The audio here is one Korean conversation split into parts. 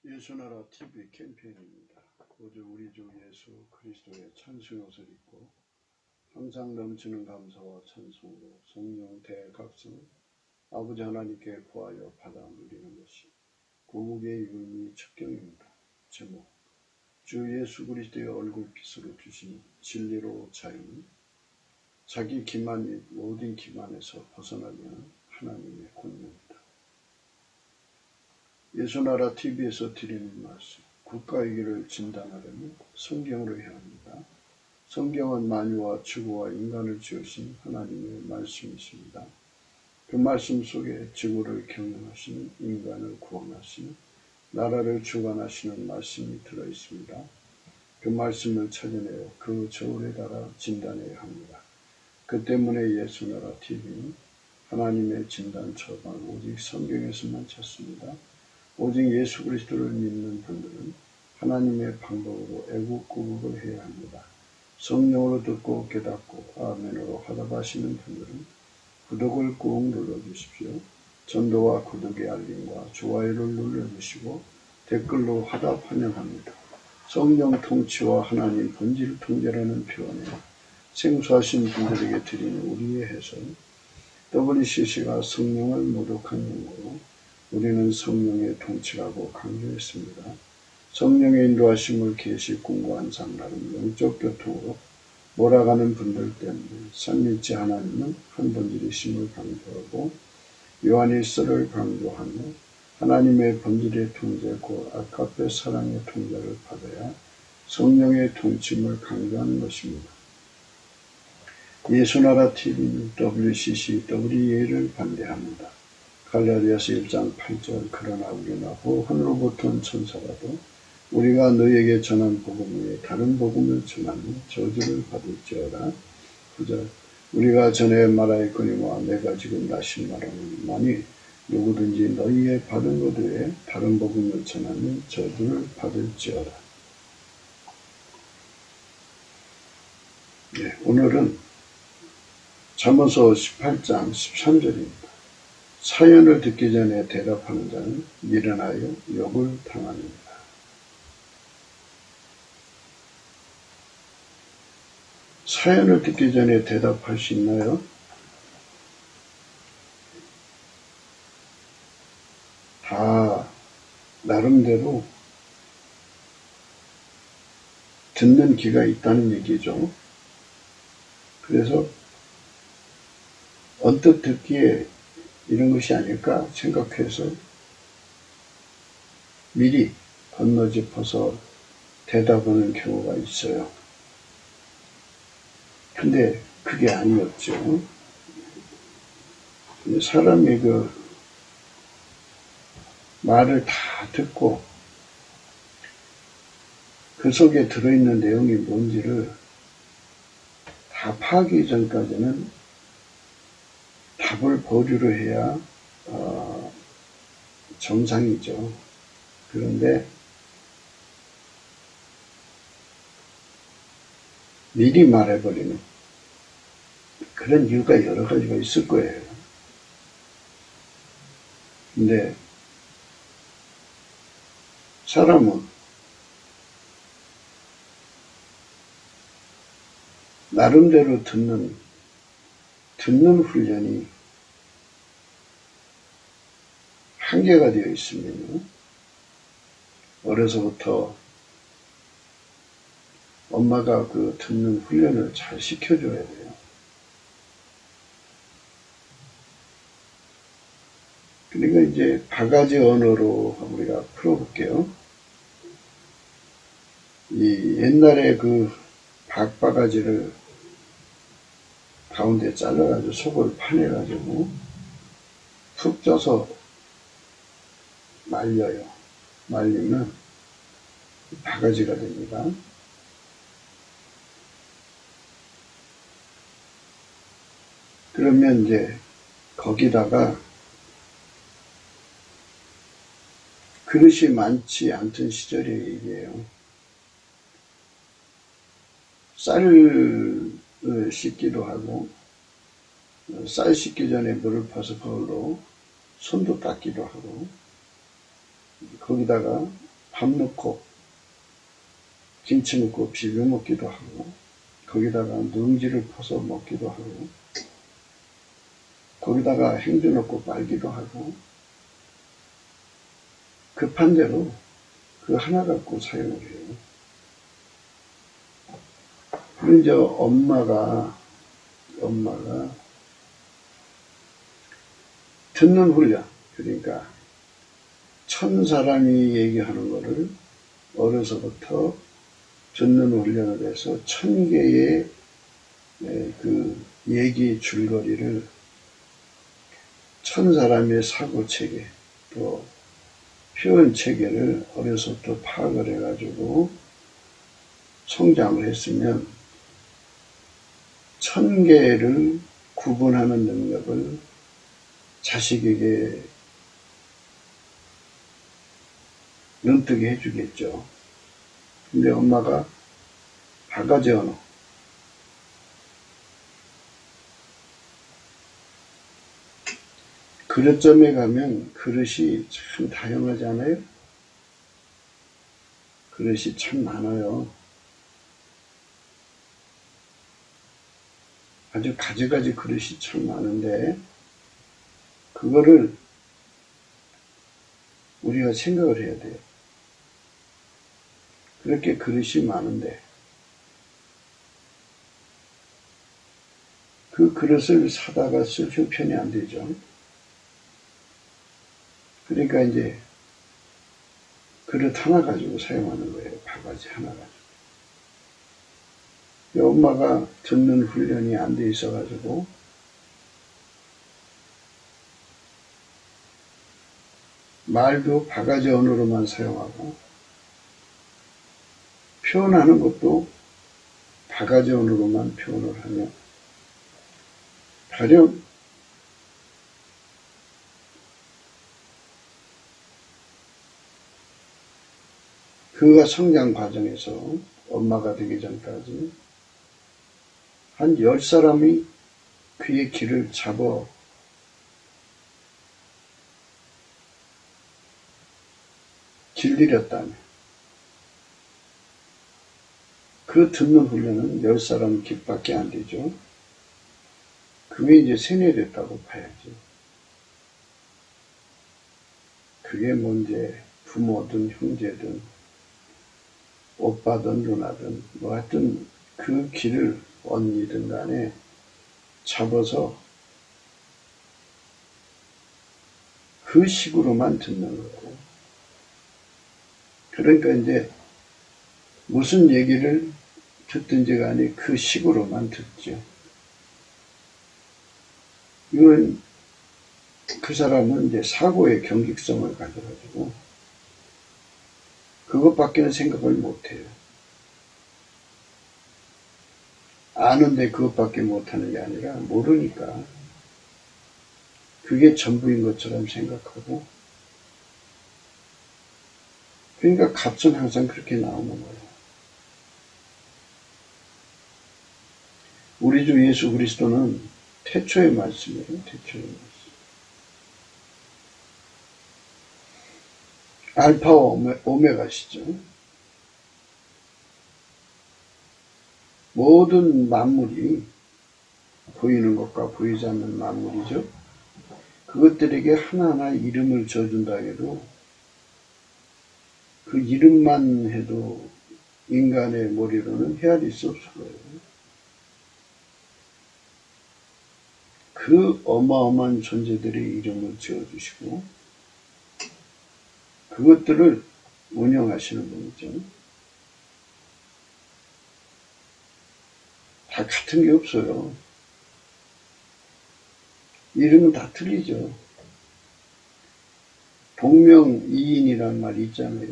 예수나라 TV 캠페인입니다. 오직 우리 주 예수 그리스도의 찬송옷을 입고 항상 넘치는 감사와 찬송으로 성령 대각성을 아버지 하나님께 구하여 받아 누리는 것이 고국의 유미 첩경입니다. 제목 주 예수 그리스도의 얼굴빛으로 주신 진리로 자유는 자기 기만 및 모든 기만에서 벗어나게 하는 하나님의 권능입니다. 예수나라 TV에서 드리는 말씀, 국가위기를 진단하려면 성경으로 해야 합니다. 성경은 만유와 지구와 인간을 지으신 하나님의 말씀이십니다. 그 말씀 속에 지구를 경영하시는, 인간을 구원하시는, 나라를 주관하시는 말씀이 들어있습니다. 그 말씀을 찾아내어 그 저울에 달아 진단해야 합니다. 그 때문에 예수나라 TV는 하나님의 진단 처방을 오직 성경에서만 찾습니다. 오직 예수 그리스도를 믿는 분들은 하나님의 방법으로 애국구국을 해야 합니다. 성령으로 듣고 깨닫고 아멘으로 화답하시는 분들은 구독을 꾹 눌러주십시오. 전도와 구독의 알림과 좋아요를 눌러주시고 댓글로 화답 환영합니다. 성령 통치와 하나님 본질 통제라는 표현에 생소하신 분들에게 드리는 우리의 해설, WCC가 성령을 모독한 용어로 우리는 성령의 통치라고 강조했습니다. 성령의 인도하심을 계시 공부한 나름 영적 교통으로 몰아가는 분들 때문에 삼위일체 하나님은 한 본질이심을 강조하고 요한일서를 강조하며 하나님의 본질의 통제 곧 아카페 사랑의 통제를 받아야 성령의 통치를 강조하는 것입니다. 예수나라 TV는 WCC, WEA를 반대합니다. 갈라디아서 1장 8절 그러나 우리나 하늘로부터 천사라도 우리가 너희에게 전한 복음 외에 다른 복음을 전하면 저주를 받을지어다. 9절 우리가 전에 말하였거니와 내가 지금 다시 말하노니 누구든지 너희의 받은 것 외에 다른 복음을 전하면 저주를 받을지어다. 오늘은 잠언서 18장 13절입니다. 사연을 듣기 전에 대답하는 자는 미련하여 욕을 당합니다. 사연을 듣기 전에 대답할 수 있나요? 다 나름대로 듣는 귀가 있다는 얘기죠. 그래서 언뜻 듣기에 이런 것이 아닐까 생각해서 미리 건너짚어서 대답하는 경우가 있어요. 근데 그게 아니었죠. 사람이 그 말을 다 듣고 그 속에 들어있는 내용이 뭔지를 다 파악하기 전까지는 답을 보류를 해야 정상이죠. 그런데 미리 말해버리는 그런 이유가 여러 가지가 있을 거예요. 근데 사람은 나름대로 듣는 훈련이 한계가 되어 있으면요. 어려서부터 엄마가 그 듣는 훈련을 잘 시켜줘야 돼요. 그러니까 이제 바가지 언어로 우리가 풀어볼게요. 이 옛날에 그 박바가지를 가운데 잘라가지고 속을 파내가지고 푹 쪄서 말려요. 말리면 바가지가 됩니다. 그러면 이제 거기다가 그릇이 많지 않던 시절의 얘기예요. 쌀을 씻기도 하고 쌀 씻기 전에 물을 퍼서 그걸로 손도 닦기도 하고 거기다가 밥 넣고 김치 넣고 비벼 먹기도 하고, 거기다가 누룽지를 퍼서 먹기도 하고, 거기다가 행주 넣고 빨기도 하고, 급한 대로 그 하나 갖고 사용을 해요. 그리고 이제 엄마가 듣는 훈련, 그러니까 천사람이 얘기하는 거를 어려서부터 듣는 훈련을 해서 1000개의 그 얘기 줄거리를 천사람의 사고체계, 또 표현체계를 어려서부터 파악을 해가지고 성장을 했으면 1000개를 구분하는 능력을 자식에게 눈뜨게 해주겠죠. 근데 엄마가 바가지 언어, 그릇점에 가면 그릇이 참 다양하지 않아요? 그릇이 참 많아요. 아주 가지가지 그릇이 참 많은데, 그거를 우리가 생각을 해야 돼요. 그렇게 그릇이 많은데, 그 그릇을 사다가 쓸 형편이 안 되죠. 그러니까 이제 그릇 하나 가지고 사용하는 거예요. 바가지 하나 가지고. 엄마가 듣는 훈련이 안 돼 있어가지고 말도 바가지 언어로만 사용하고, 표현하는 것도 바가지 언어로만 표현을 하며, 가령 그가 성장 과정에서 엄마가 되기 전까지 한 10사람이 그의 길을 잡아 길들였다면, 그 듣는 훈련은 10사람 길밖에 안 되죠. 그게 이제 세뇌됐다고 봐야죠. 그게 뭐 이제 부모든 형제든 오빠든 누나든 뭐 하여튼 그 길을 언니든 간에 잡아서 그 식으로만 듣는 거고, 그러니까 이제 무슨 얘기를 듣든지 간에 그 식으로만 듣죠. 이건 그 사람은 이제 사고의 경직성을 가져가지고 그것밖에는 생각을 못해요. 아는데 그것밖에 못하는 게 아니라 모르니까 그게 전부인 것처럼 생각하고, 그러니까 값은 항상 그렇게 나오는 거예요. 우리 주 예수 그리스도는 태초의 말씀이에요. 태초의 말씀. 알파와 오메가시죠. 모든 만물이, 보이는 것과 보이지 않는 만물이죠. 그것들에게 하나하나 이름을 지어준다 해도 그 이름만 해도 인간의 머리로는 헤아릴 수 없을 거예요. 그 어마어마한 존재들의 이름을 지어주시고 그것들을 운영하시는 분이죠. 다 같은 게 없어요. 이름은 다 틀리죠. 동명이인이란 말이 있잖아요.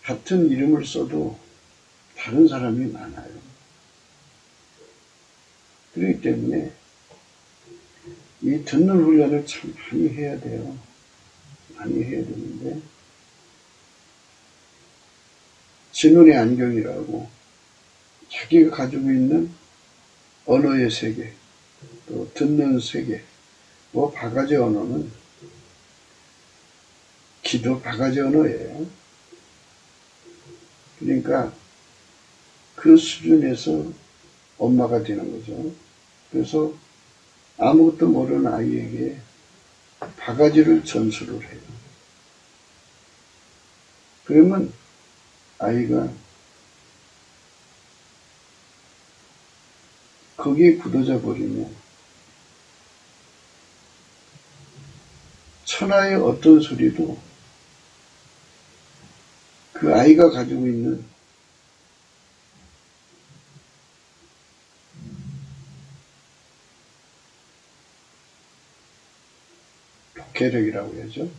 같은 이름을 써도 다른 사람이 많아요. 그렇기 때문에 이 듣는 훈련을 참 많이 해야 돼요. 많이 해야 되는데, 진운의 안경이라고 자기가 가지고 있는 언어의 세계, 또 듣는 세계, 뭐 바가지 언어는 기도 바가지 언어예요. 그러니까 그 수준에서 엄마가 되는 거죠. 그래서 아무것도 모르는 아이에게 바가지를 전수를 해요. 그러면 아이가 거기에 굳어져 버리면 천하의 어떤 소리도 그 아이가 가지고 있는 독해력이라고 해야죠.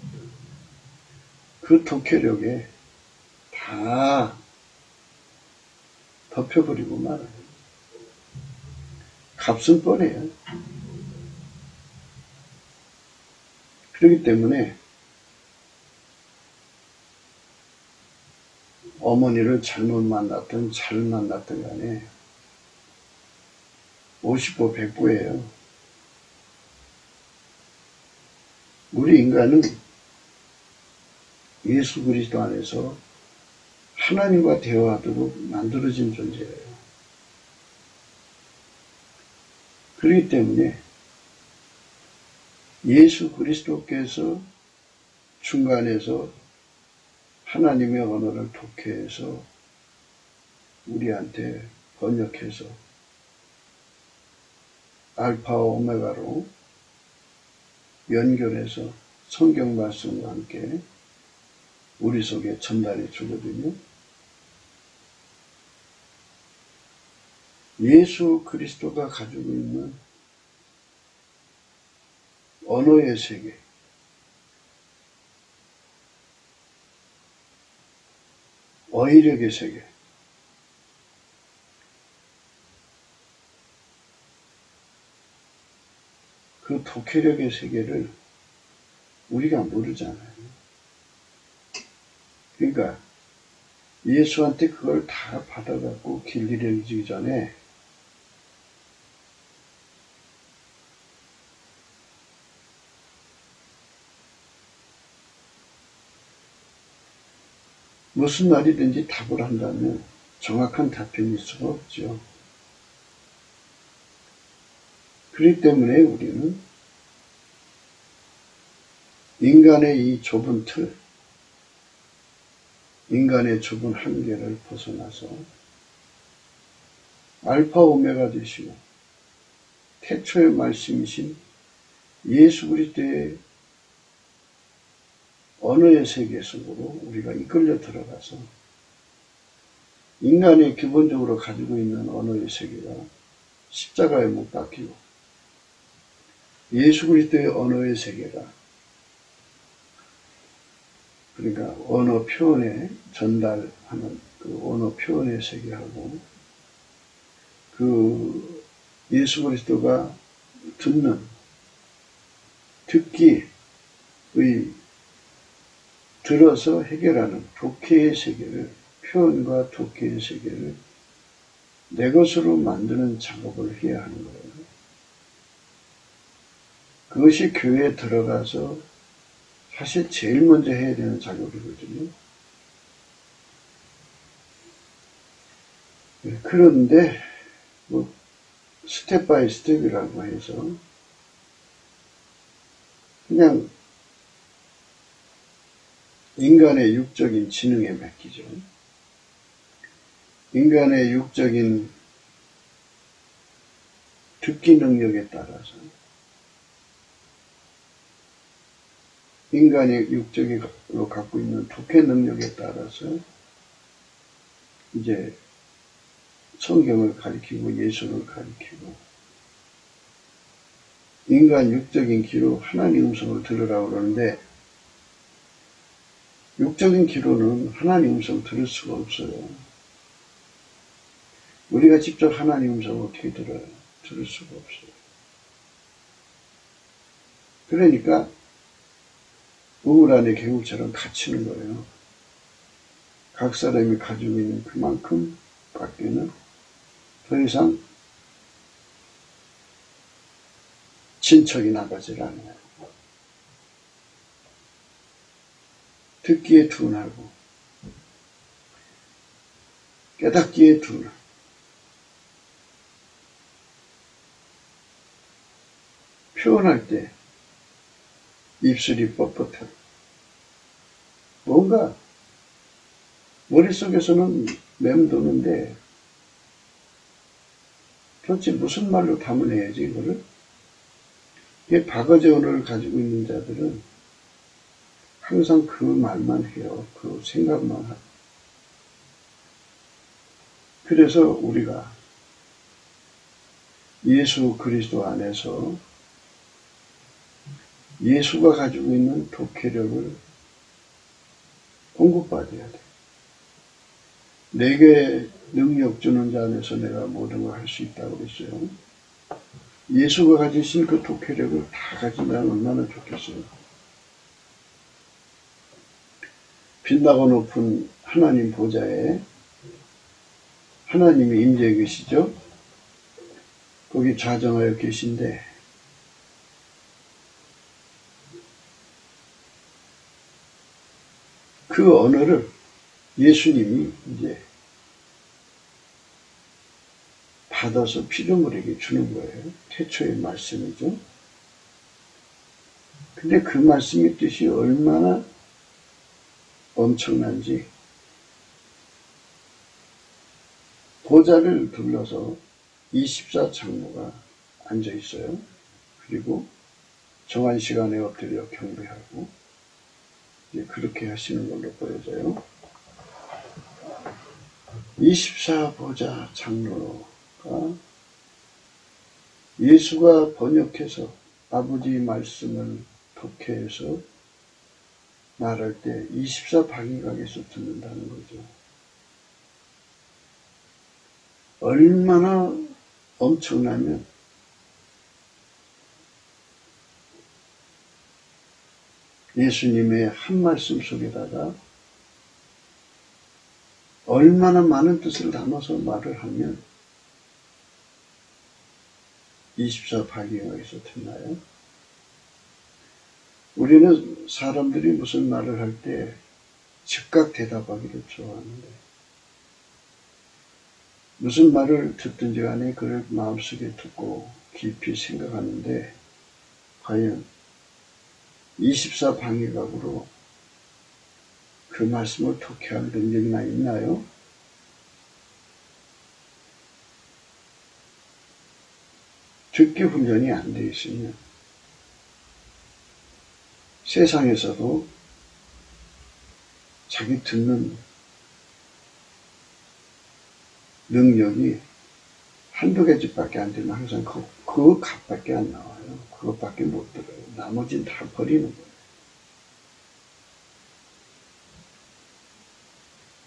그 독해력에 다 덮여버리고 말아요. 값은 뻔해요. 그렇기 때문에 어머니를 잘못 만났든 잘 만났든 간에 50보 100보예요. 우리 인간은 예수 그리스도 안에서 하나님과 대화하도록 만들어진 존재예요. 그렇기 때문에 예수 그리스도께서 중간에서 하나님의 언어를 독해해서 우리한테 번역해서 알파와 오메가로 연결해서 성경 말씀과 함께 우리 속에 전달해 주거든요. 예수 그리스도가 가지고 있는 언어의 세계, 어휘력의 세계, 그 독해력의 세계를 우리가 모르잖아요. 그러니까 예수한테 그걸 다 받아갖고 길들여지기 전에 무슨 말이든지 답을 한다면 정확한 답변일 수가 없죠. 그렇기 때문에 우리는 인간의 이 좁은 틀, 인간의 좁은 한계를 벗어나서 알파 오메가 되시고 태초의 말씀이신 예수 그리스도의 언어의 세계 속으로 우리가 이끌려 들어가서 인간이 기본적으로 가지고 있는 언어의 세계가 십자가에 못 박히고 예수 그리스도의 언어의 세계가 그러니까 언어 표현에 전달하는 그 언어 표현의 세계하고 그 예수 그리스도가 듣기의 들어서 해결하는 독해의 세계를 표현과 독해의 세계를 내 것으로 만드는 작업을 해야 하는 거예요. 그것이 교회에 들어가서 사실 제일 먼저 해야 되는 작업이거든요. 그런데 뭐 스텝 바이 스텝이라고 해서 그냥 인간의 육적인 지능에 맡기죠. 인간의 육적인 듣기 능력에 따라서 인간이 육적으로 갖고 있는 독해 능력에 따라서 이제 성경을 가리키고 예수를 가리키고 인간 육적인 귀로 하나님 음성을 들으라고 그러는데 육적인 귀로는 하나님 음성 들을 수가 없어요. 우리가 직접 하나님 음성을 어떻게 들어요? 들을 수가 없어요. 그러니까 우물 안에 개구처럼 갇히는 거예요. 각 사람이 가지고 있는 그만큼 밖에는 더 이상 진척이 나가질 않아요. 듣기에 둔하고 깨닫기에 둔하고 표현할 때 입술이 뻣뻣하고 뭔가 머릿속에서는 맴도는데 도대체 무슨 말로 담아내야지 이거를? 이 바가지 언어를 가지고 있는 자들은 항상 그 말만 해요. 그 생각만 하고. 그래서 우리가 예수 그리스도 안에서 예수가 가지고 있는 독해력을 공급받아야 돼. 내게 능력 주는 자 안에서 내가 모든 걸 할 수 있다고 그랬어요. 예수가 가지신 그 독해력을 다 가지면 얼마나 좋겠어요. 빛나고 높은 하나님 보좌에 하나님이 임재해 계시죠. 거기 좌정하여 계신데 그 언어를 예수님이 이제 받아서 피조물에게 주는 거예요. 태초의 말씀이죠. 근데 그 말씀의 뜻이 얼마나 엄청난지 보좌를 둘러서 24장로가 앉아 있어요. 그리고 정한 시간에 엎드려 경배하고 이제 그렇게 하시는 걸로 보여져요. 24보좌 장로가 예수가 번역해서 아버지 말씀을 독해해서 말할 때 24방위각에서 듣는다는 거죠. 얼마나 엄청나면 예수님의 한 말씀 속에다가 얼마나 많은 뜻을 담아서 말을 하면 24방위각에서 듣나요? 우리는 사람들이 무슨 말을 할 때 즉각 대답하기를 좋아하는데 무슨 말을 듣든지 간에 그를 마음속에 듣고 깊이 생각하는데 과연 24방위각으로 그 말씀을 독해할 능력이나 있나요? 듣기 훈련이 안 돼 있으면 세상에서도 자기 듣는 능력이 한두 개집밖에 안 되면 항상 그 값밖에 안 나와요. 그것밖에 못 들어요. 나머지는 다 버리는 거예요.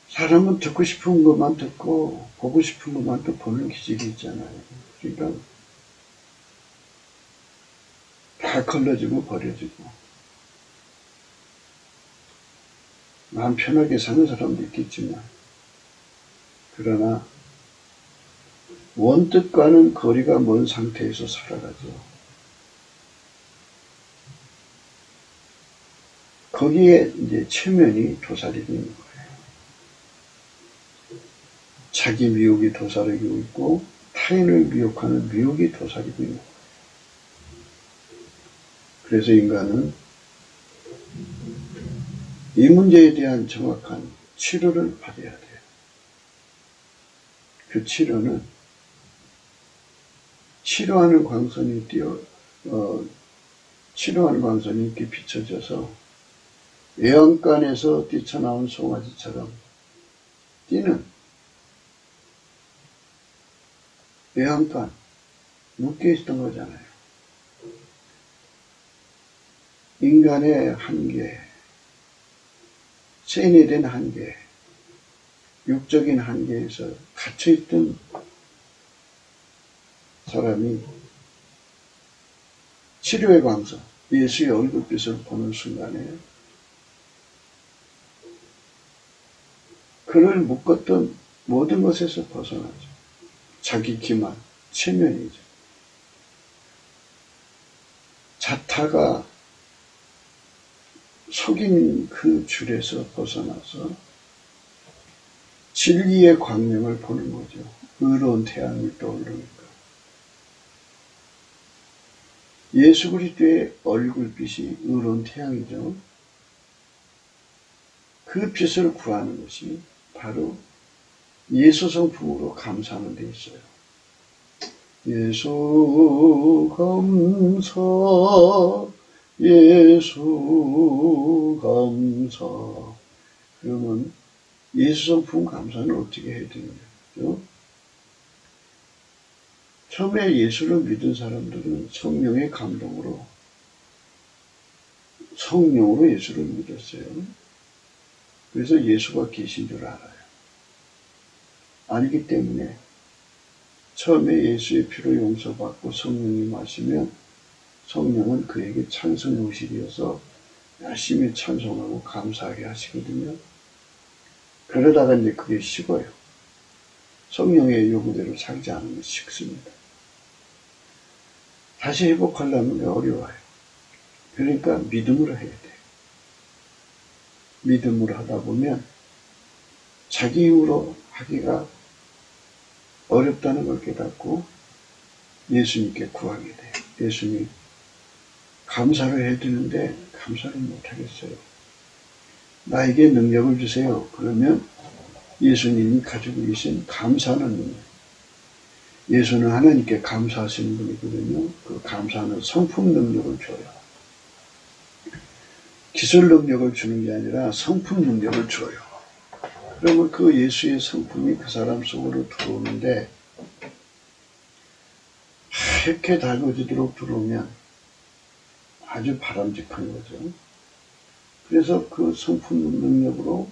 사람은 듣고 싶은 것만 듣고 보고 싶은 것만 또 보는 기질이 있잖아요. 그러니까 다 걸러지고 버려지고 마음 편하게 사는 사람도 있겠지만 그러나 원뜻과는 거리가 먼 상태에서 살아가죠. 거기에 이제 체면이 도사리고 있는 거예요. 자기 미혹이 도사리고 있고 타인을 미혹하는 미혹이 도사리고 있는 거예요. 그래서 인간은 이 문제에 대한 정확한 치료를 받아야 돼요. 그 치료는 치료하는 광선이 치료하는 광선이 이렇게 비춰져서 외양간에서 뛰쳐나온 송아지처럼 뛰는 외양간 묶여있던 거잖아요. 인간의 한계, 세뇌된 한계, 육적인 한계에서 갇혀있던 사람이 치료의 광선, 예수의 얼굴빛을 보는 순간에 그를 묶었던 모든 것에서 벗어나죠. 자기 기만, 체면이죠. 자타가 속인 그 줄에서 벗어나서 진리의 광명을 보는 거죠. 의로운 태양을 떠오르니까. 예수 그리스도의 얼굴빛이 의로운 태양이죠. 그 빛을 구하는 것이 바로 예수 성품으로 감사하는 데 있어요. 예수 감사, 예수 감사. 그러면 예수 성품 감사는 어떻게 해야 되느냐? 처음에 예수를 믿은 사람들은 성령의 감동으로 성령으로 예수를 믿었어요. 그래서 예수가 계신 줄 알아요. 알기 때문에 처음에 예수의 피로 용서받고 성령이 마시면 성령은 그에게 찬송 요실이어서 열심히 찬송하고 감사하게 하시거든요. 그러다가 이제 그게 식어요. 성령의 요구대로 살지 않으면 식습니다. 다시 회복하려면 어려워요. 그러니까 믿음으로 해야 돼요. 믿음으로 하다 보면 자기 힘으로 하기가 어렵다는 걸 깨닫고 예수님께 구하게 돼요. 예수님 감사를 해야 되는데 감사를 못하겠어요. 나에게 능력을 주세요. 그러면 예수님이 가지고 계신 감사하는 능력. 예수는 하나님께 감사하시는 분이거든요. 그 감사하는 성품 능력을 줘요. 기술 능력을 주는 게 아니라 성품 능력을 줘요. 그러면 그 예수의 성품이 그 사람 속으로 들어오는데 하얗게 달궈지도록 들어오면 아주 바람직한 거죠. 그래서 그 성품 능력으로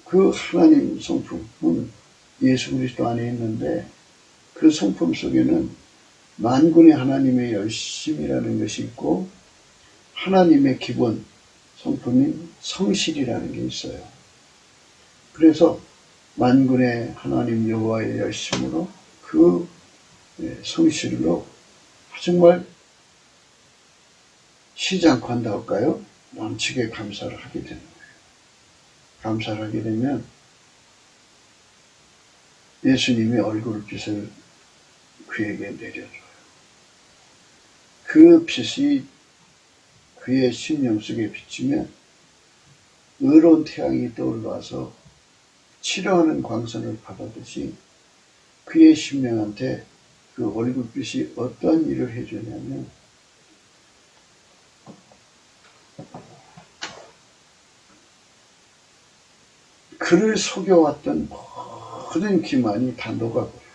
그 하나님 성품은 예수 그리스도 안에 있는데 그 성품 속에는 만군의 하나님의 열심이라는 것이 있고 하나님의 기본 성품인 성실이라는 게 있어요. 그래서 만군의 하나님 여호와의 열심으로 그 성실로 정말 쉬지 않고 한다 할까요? 넘치게 감사를 하게 되는 거예요. 감사를 하게 되면 예수님의 얼굴빛을 그에게 내려줘요. 그 빛이 그의 심령 속에 비치면 의로운 태양이 떠올라서 치료하는 광선을 받았듯이 그의 심령한테 그 얼굴빛이 어떤 일을 해주냐면 그를 속여왔던 모든 기만이 다 녹아버려요.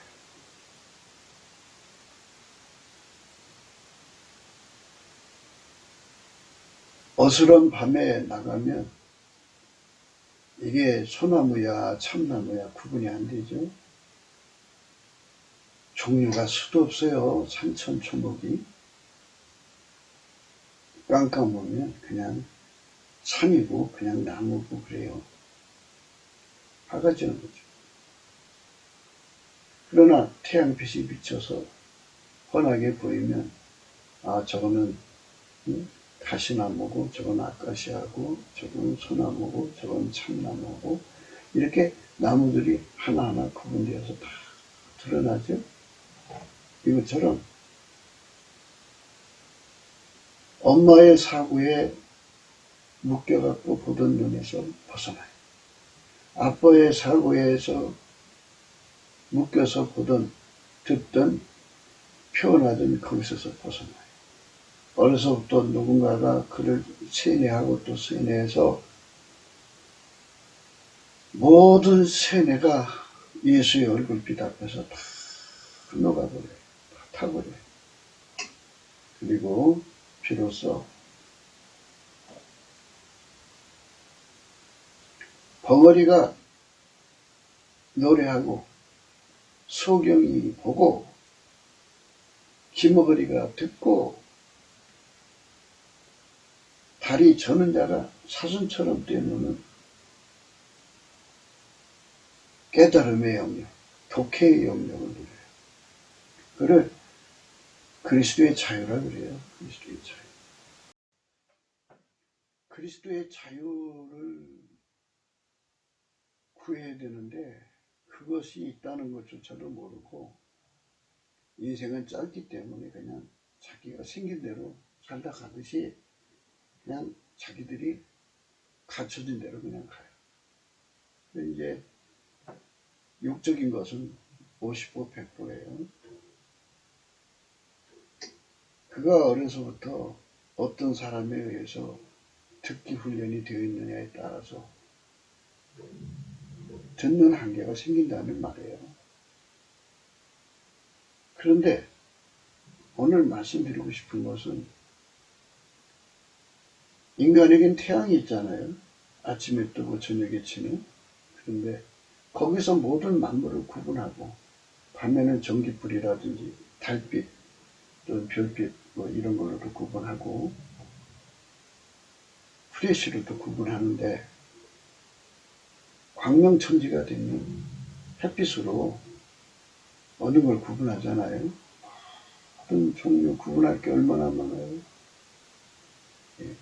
어스런 밤에 나가면 이게 소나무야 참나무야 구분이 안 되죠. 종류가 수도 없어요. 산천초목이. 깜깜하면 그냥 산이고 그냥 나무고 그래요. 바가지는 거죠. 그러나 태양빛이 비쳐서 환하게 보이면 아 저거는 가시나무고 저건 아카시아고 저건 소나무고 저건 참나무고 이렇게 나무들이 하나하나 구분되어서 다 드러나죠. 이것처럼 엄마의 사고에 묶여갖고 보던 눈에서 벗어나요. 아빠의 사고에서 묶여서 보던 듣던 표현하던 거기서서 벗어나요. 어려서부터 누군가가 그를 세뇌하고 또 세뇌해서 모든 세뇌가 예수의 얼굴빛 앞에서 다 녹아버려요. 다 타버려요. 그리고 비로소 벙어리가 노래하고 소경이 보고 기머거리가 듣고 다리 저는 자가 사슴처럼 뛰어노는 깨달음의 영역, 독해의 영역을 누려요. 그를 그리스도의 자유라 그래요. 그리스도의 자유. 그리스도의 자유를 구해야 되는데 그것이 있다는 것조차도 모르고 인생은 짧기 때문에 그냥 자기가 생긴 대로 살다 가듯이 그냥 자기들이 갖춰진 대로 그냥 가요. 근데 이제 육적인 것은 50% 100%예요. 그가 어려서부터 어떤 사람에 의해서 듣기 훈련이 되어 있느냐에 따라서 듣는 한계가 생긴다는 말이에요. 그런데 오늘 말씀드리고 싶은 것은 인간에겐 태양이 있잖아요. 아침에 뜨고 저녁에 치는. 그런데 거기서 모든 만물을 구분하고 밤에는 전기불이라든지 달빛 또는 별빛 뭐 이런 걸로도 구분하고 프레시로도 구분하는데 광명천지가 되는 햇빛으로 어느 걸 구분하잖아요. 모든 종류 구분할 게 얼마나 많아요. 예.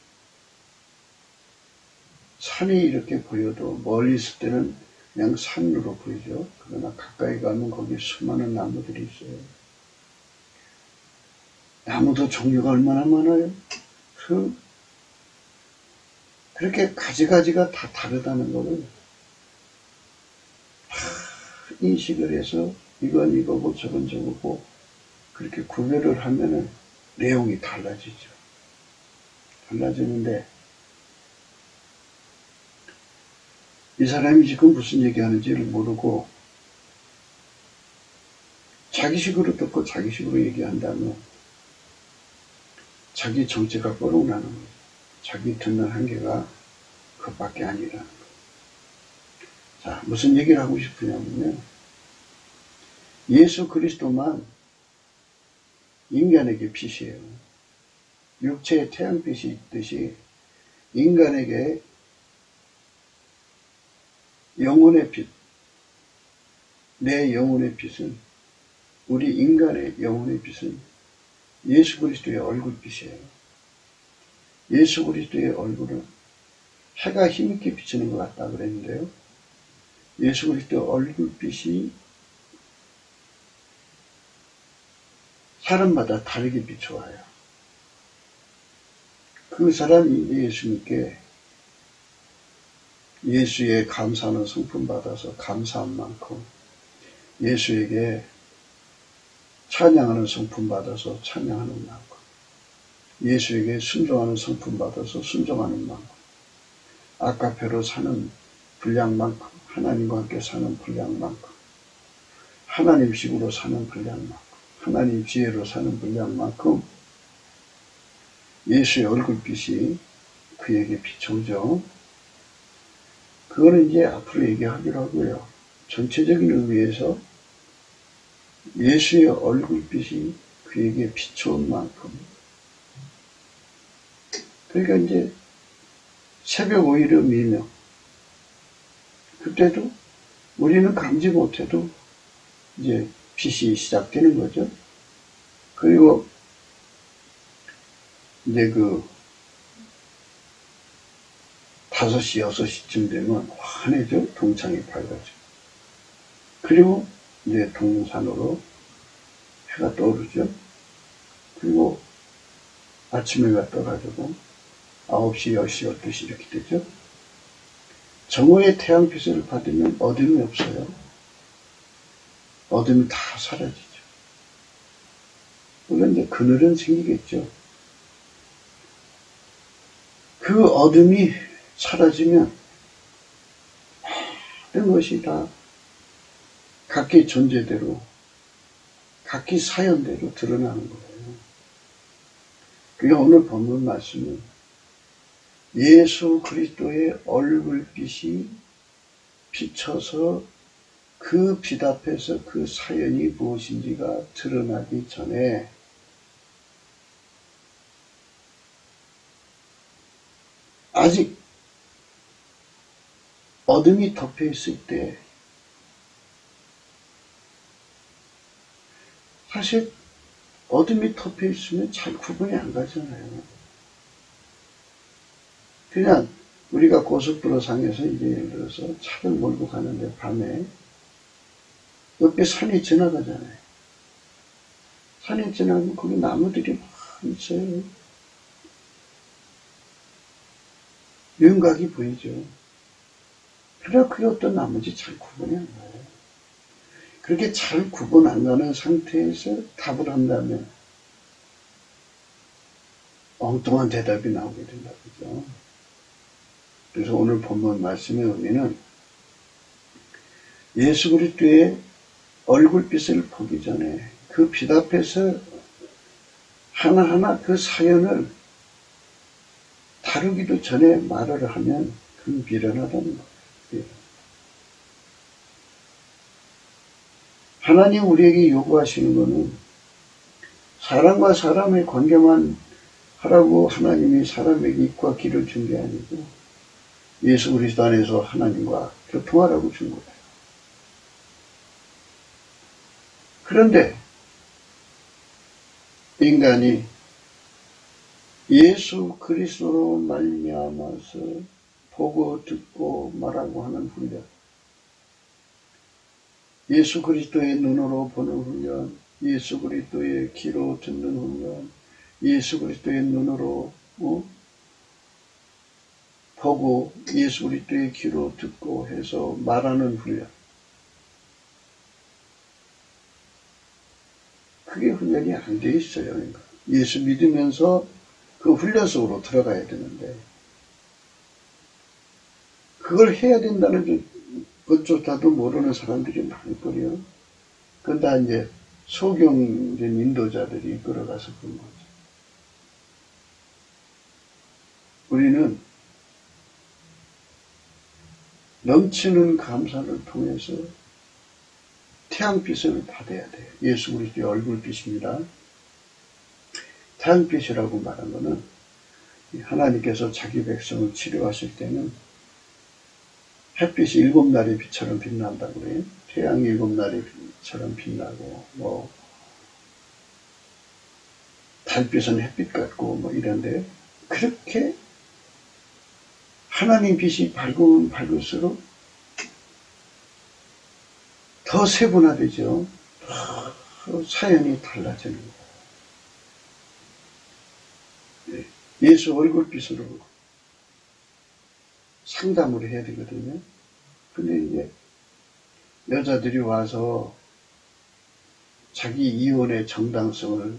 산이 이렇게 보여도 멀리 있을 때는 그냥 산으로 보이죠. 그러나 가까이 가면 거기 수많은 나무들이 있어요. 나무도 종류가 얼마나 많아요. 그렇게 가지가지가 다 다르다는 것을 다 인식을 해서 이건 이거고 저건 저거고 그렇게 구별을 하면은 내용이 달라지죠. 달라지는데 이 사람이 지금 무슨 얘기하는지를 모르고 자기식으로 듣고 자기식으로 얘기한다면 자기 정체가 뻐록나는 거예요. 자기 듣는 한계가 그것밖에 아니라는 거예요. 자, 무슨 얘기를 하고 싶으냐면요. 예수 그리스도만 인간에게 빛이에요. 육체에 태양빛이 있듯이 인간에게 영혼의 빛, 내 영혼의 빛은, 우리 인간의 영혼의 빛은 예수 그리스도의 얼굴빛이에요. 예수 그리스도의 얼굴은 해가 힘있게 비치는 것 같다 그랬는데요. 예수 그리스도의 얼굴빛이 사람마다 다르게 비춰와요. 그 사람이 예수님께 예수의 감사하는 성품 받아서 감사한 만큼 예수에게 찬양하는 성품 받아서 찬양하는 만큼 예수에게 순종하는 성품 받아서 순종하는 만큼 아카페로 사는 분량만큼 하나님과 함께 사는 분량만큼 하나님식으로 사는 분량만큼 하나님 지혜로 사는 분량만큼 예수의 얼굴빛이 그에게 비춰오죠. 그거는 이제 앞으로 얘기하기로 하고요. 전체적인 의미에서 예수의 얼굴빛이 그에게 비춰온 만큼 그러니까 이제 새벽 오일의 미명 그때도 우리는 감지 못해도 이제 빛이 시작되는 거죠. 그리고 이제 5시, 6시쯤 되면 환해져. 동창이 밝아져. 그리고 이제 동산으로 해가 떠오르죠. 그리고 아침 해가 떠가지고 9시, 10시, 12시 이렇게 되죠. 정오의 태양빛을 받으면 어둠이 없어요. 어둠이 다 사라지죠. 물론 이제 그늘은 생기겠죠. 그 어둠이 사라지면 모든 것이 다 각기 존재대로 각기 사연대로 드러나는 거예요. 그게 오늘 본문 말씀은 예수 그리스도의 얼굴빛이 비쳐서 그 빛 앞에서 그 사연이 무엇인지가 드러나기 전에 아직 어둠이 덮여 있을 때 사실 어둠이 덮여 있으면 잘 구분이 안 가잖아요. 그냥 우리가 고속도로 상에서 이제 예를 들어서 차를 몰고 가는데 밤에 옆에 산이 지나가잖아요. 산이 지나가면 거기 나무들이 막 있어요. 윤곽이 보이죠. 그래, 그게 어떤 나무인지 잘 구분이 안 가요. 그렇게 잘 구분 안 가는 상태에서 답을 한다면 엉뚱한 대답이 나오게 된다. 그죠? 그래서 오늘 본문 말씀의 의미는 예수 그리스도의 얼굴빛을 보기 전에 그 빛 앞에서 하나하나 그 사연을 다루기도 전에 말을 하면 그건 미련하다는 거예요. 하나님 우리에게 요구하시는 것은 사람과 사람의 관계만 하라고 하나님이 사람에게 입과 귀를 준 게 아니고 예수 그리스도 안에서 하나님과 교통하라고 준 거예요. 그런데 인간이 예수 그리스도로 말미암아서 보고 듣고 말하고 하는 훈련, 예수 그리스도의 눈으로 보는 훈련, 예수 그리스도의 귀로 듣는 훈련, 예수 그리스도의 눈으로 보고 예수 그리스도의 귀로 듣고 해서 말하는 훈련. 그게 훈련이 안 돼 있어요. 그러니까 예수 믿으면서 그 훈련 속으로 들어가야 되는데 그걸 해야 된다는 것조차도 모르는 사람들이 많을걸요. 그건 다 이제 소경된 인도자들이 이끌어가서 그런 거죠. 우리는 넘치는 감사를 통해서 태양빛을 받아야 돼요. 예수 그리스도의 얼굴빛입니다. 태양빛이라고 말한 것은 하나님께서 자기 백성을 치료하실 때는 햇빛이 7날의 빛처럼 빛난다고 그래요. 태양이 7날의 빛처럼 빛나고 달빛은 햇빛 같고 이런데 그렇게 하나님 빛이 밝으면 밝을수록 더 세분화되죠. 사연이 달라지는 거예요. 예수 얼굴빛으로 상담을 해야 되거든요. 근데 이제 여자들이 와서 자기 이혼의 정당성을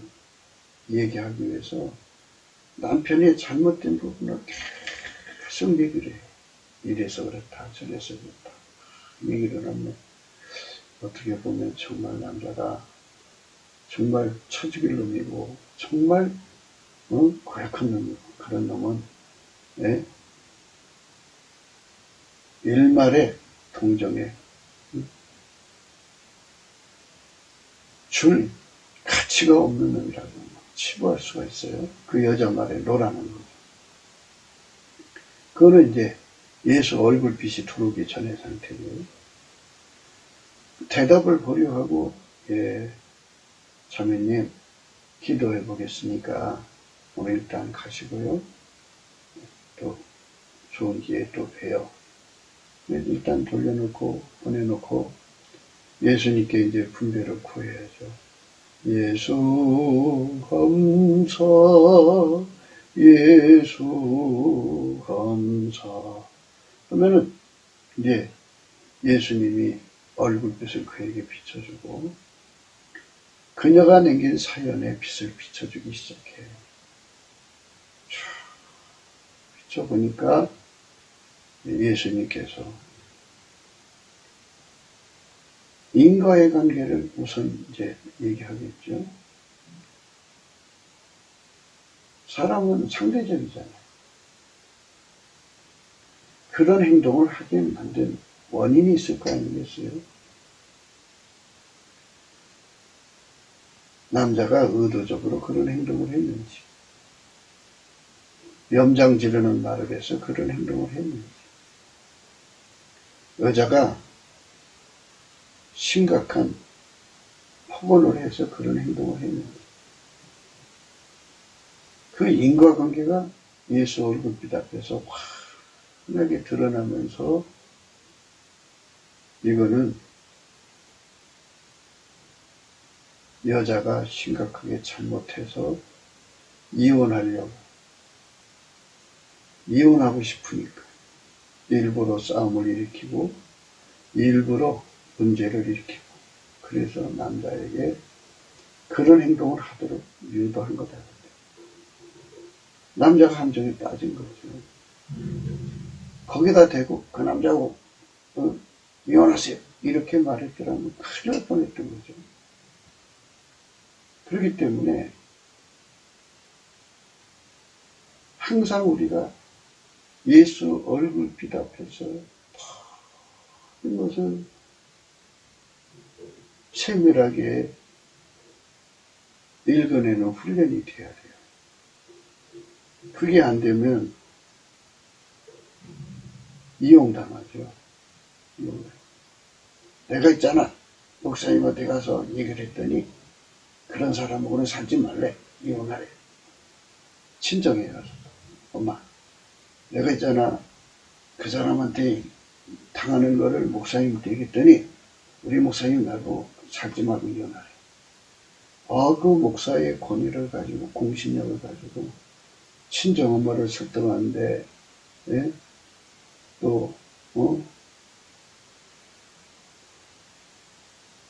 얘기하기 위해서 남편의 잘못된 부분을 계속 얘기를 해요. 이래서 그렇다, 저래서 그렇다. 얘기를 하면 어떻게 보면 정말 남자가 정말 처죽일 놈이고 정말 고약한 놈이고 그런 놈은 일말의 동정에 줄 가치가 없는 놈이라고 치부할 수가 있어요. 그 여자 말에 노라는 거죠. 그거는 이제 예수 얼굴빛이 들어오기 전의 상태고요. 대답을 보류하고 자매님 기도해 보겠으니까 오늘 일단 가시고요. 또 좋은 기회에 또 봬요. 일단 돌려놓고 보내놓고 예수님께 이제 분배를 구해야죠. 예수 감사, 예수 감사 하면은 이제 예수님이 얼굴빛을 그에게 비춰주고 그녀가 남긴 사연에 빛을 비춰주기 시작해요. 비춰보니까 예수님께서 인과의 관계를 우선 이제 얘기하겠죠. 사람은 상대적이잖아요. 그런 행동을 하게 만든 원인이 있을 거 아니겠어요? 남자가 의도적으로 그런 행동을 했는지, 염장 지르는 말을 해서 그런 행동을 했는지, 여자가 심각한 폭언을 해서 그런 행동을 했는지, 그 인과관계가 예수 얼굴빛 앞에서 환하게 드러나면서 이거는 여자가 심각하게 잘못해서 이혼하고 싶으니까 일부러 싸움을 일으키고 일부러 문제를 일으키고 그래서 남자에게 그런 행동을 하도록 유도한 거다. 남자가 함정에 빠진 거죠. 거기다 대고 그 남자하고 이혼하세요 이렇게 말했더라면 큰일 날 뻔했던 거죠. 그렇기 때문에 항상 우리가 예수 얼굴빛 앞에서 모든 것을 세밀하게 읽어내는 훈련이 되어야 돼요. 그게 안 되면 이용당하죠. 내가 있잖아. 목사님한테 가서 얘기를 했더니 그런 사람하고는 살지 말래. 이혼하래. 친정에 가서 엄마 내가 있잖아. 그 사람한테 당하는 거를 목사님한테 얘기했더니 우리 목사님 나도 살지 말고 이혼하래. 그 목사의 권위를 가지고 공신력을 가지고 친정엄마를 설득하는데 또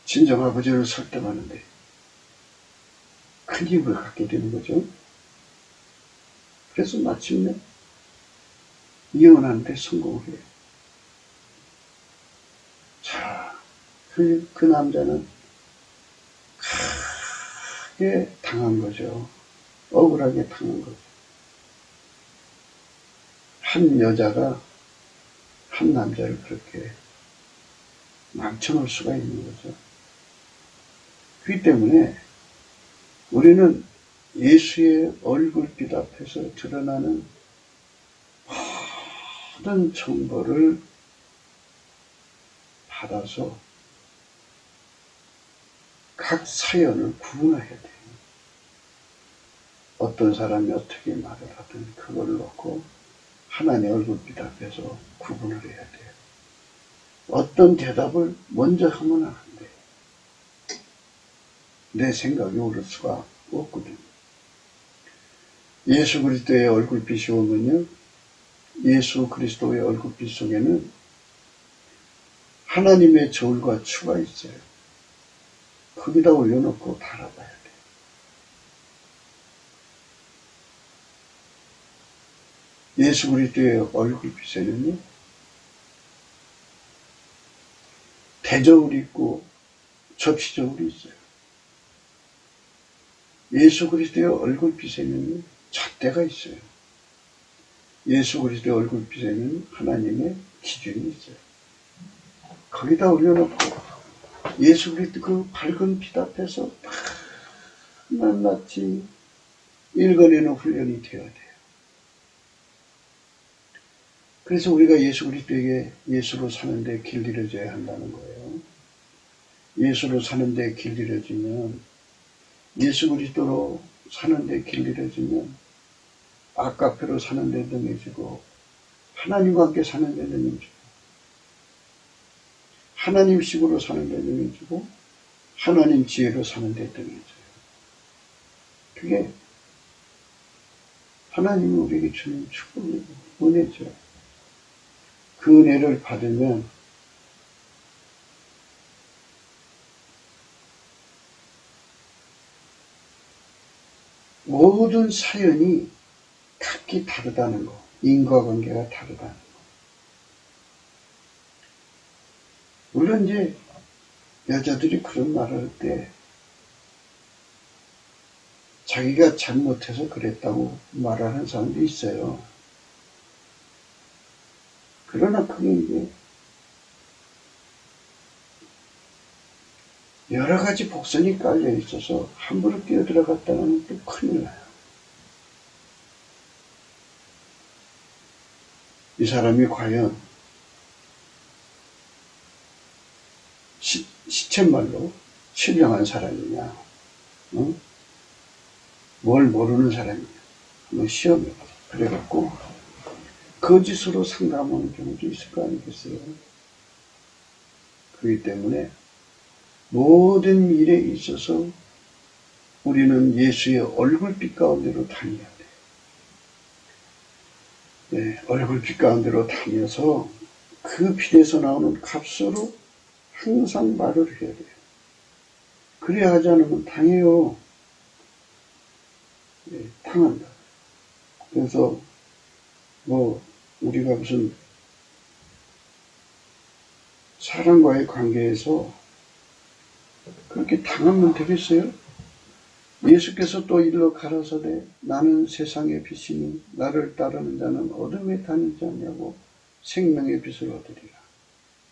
친정아버지를 설득하는데 큰 힘을 갖게 되는 거죠. 그래서 마침내 이혼하는데 성공을 해요. 자, 그 남자는 크게 당한 거죠. 억울하게 당한 거죠. 한 여자가 한 남자를 그렇게 망쳐놓을 수가 있는 거죠. 그렇기 때문에 우리는 예수의 얼굴빛 앞에서 드러나는 모든 정보를 받아서 각 사연을 구분해야 돼요. 어떤 사람이 어떻게 말을 하든 그걸 놓고 하나님의 얼굴빛 앞에서 구분을 해야 돼요. 어떤 대답을 먼저 하면 안 돼요. 내 생각이 옳을 수가 없거든요. 예수 그리스도의 얼굴빛이 오면요. 예수 그리스도의 얼굴빛 속에는 하나님의 저울과 추가 있어요. 거기다 올려놓고 달아봐야 돼요. 예수 그리스도의 얼굴빛에는요. 대저울이 있고 접시저울이 있어요. 예수 그리스도의 얼굴빛에는 잣대가 있어요. 예수 그리스도의 얼굴빛에는 하나님의 기준이 있어요. 거기다 올려놓고 예수 그리스도 그 밝은 빛 앞에서 낱낱이 읽어내는 훈련이 되어야 돼요. 그래서 우리가 예수 그리스도에게 예수로 사는데 길들여져야 한다는 거예요. 예수로 사는데 길들여지면 예수 그리스도로 사는데 길들여지면 아까페로 사는데 능해지고 하나님과 함께 사는데 능해지고 하나님식으로 사는데 능해지고 하나님 지혜로 사는데 능해져요. 그게 하나님이 우리에게 주는 축복이고 은혜죠. 그 은혜를 받으면 모든 사연이 각기 다르다는 거, 인과관계가 다르다는 거. 물론 이제 여자들이 그런 말을 할 때 자기가 잘못해서 그랬다고 말하는 사람도 있어요. 그러나 그게 이제 여러 가지 복선이 깔려 있어서 함부로 뛰어들어갔다는 또 큰일 나요. 이 사람이 과연 시쳇말로 신령한 사람이냐, 뭘 모르는 사람이냐. 시험에 그래갖고 거짓으로 상담하는 경우도 있을 거 아니겠어요. 그렇기 때문에 모든 일에 있어서 우리는 예수의 얼굴빛 가운데로 다녀야 돼요. 네, 얼굴빛 가운데로 다녀서 그 빛에서 나오는 값으로 항상 말을 해야 돼요. 그래야 하지 않으면 당해요. 네, 당한다. 그래서 우리가 무슨 사람과의 관계에서 그렇게 당하면 되겠어요? 예수께서 또 일러 가라사대 나는 세상의 빛이니 나를 따르는 자는 어둠에 다니지 않냐고 생명의 빛을 얻으리라.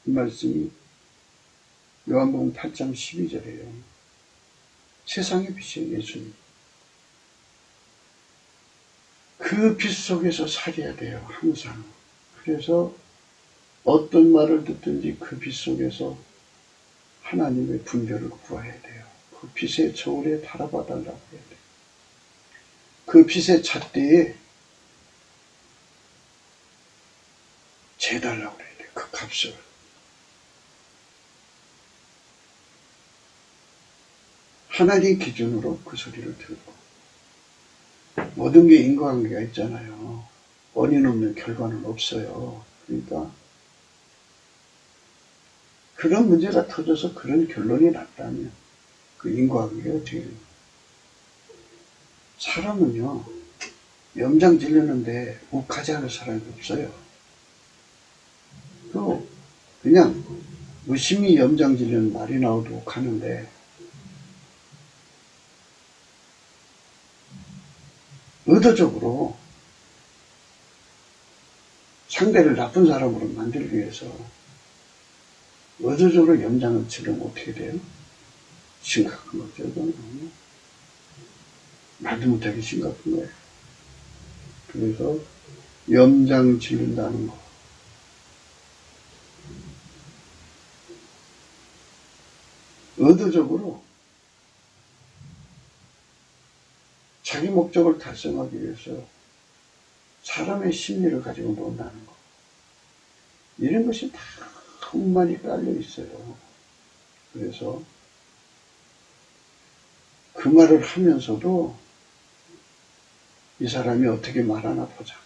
이 말씀이 요한복음 8장 12절이에요. 세상의 빛이에요, 예수님. 그 빛 속에서 살아야 돼요, 항상. 그래서 어떤 말을 듣든지 그 빛 속에서 하나님의 분별을 구해야 돼요. 그 빛의 저울에 달아봐 달라고 해야 돼요. 그 빛의 잣대에 재달라고 해야 돼요. 그 값을. 하나님 기준으로 그 소리를 들고. 모든 게 인과관계가 있잖아요. 원인 없는 결과는 없어요. 그러니까 그런 문제가 터져서 그런 결론이 났다면 그 인과관계가 어떻게 돼요? 사람은요, 염장 지르는데 욱하지 않을 사람이 없어요. 또 그냥 무심히 염장 지르는 말이 나오도 욱하는데 의도적으로 상대를 나쁜 사람으로 만들기 위해서 의도적으로 염장을 치르면 어떻게 돼요? 심각한 거죠. 말도 못하게 심각한 거예요. 그래서 염장 지른다는 거. 의도적으로 자기 목적을 달성하기 위해서 사람의 심리를 가지고 논다는 거. 이런 것이 다 너무 많이 깔려 있어요. 그래서 그 말을 하면서도 이 사람이 어떻게 말하나 보자.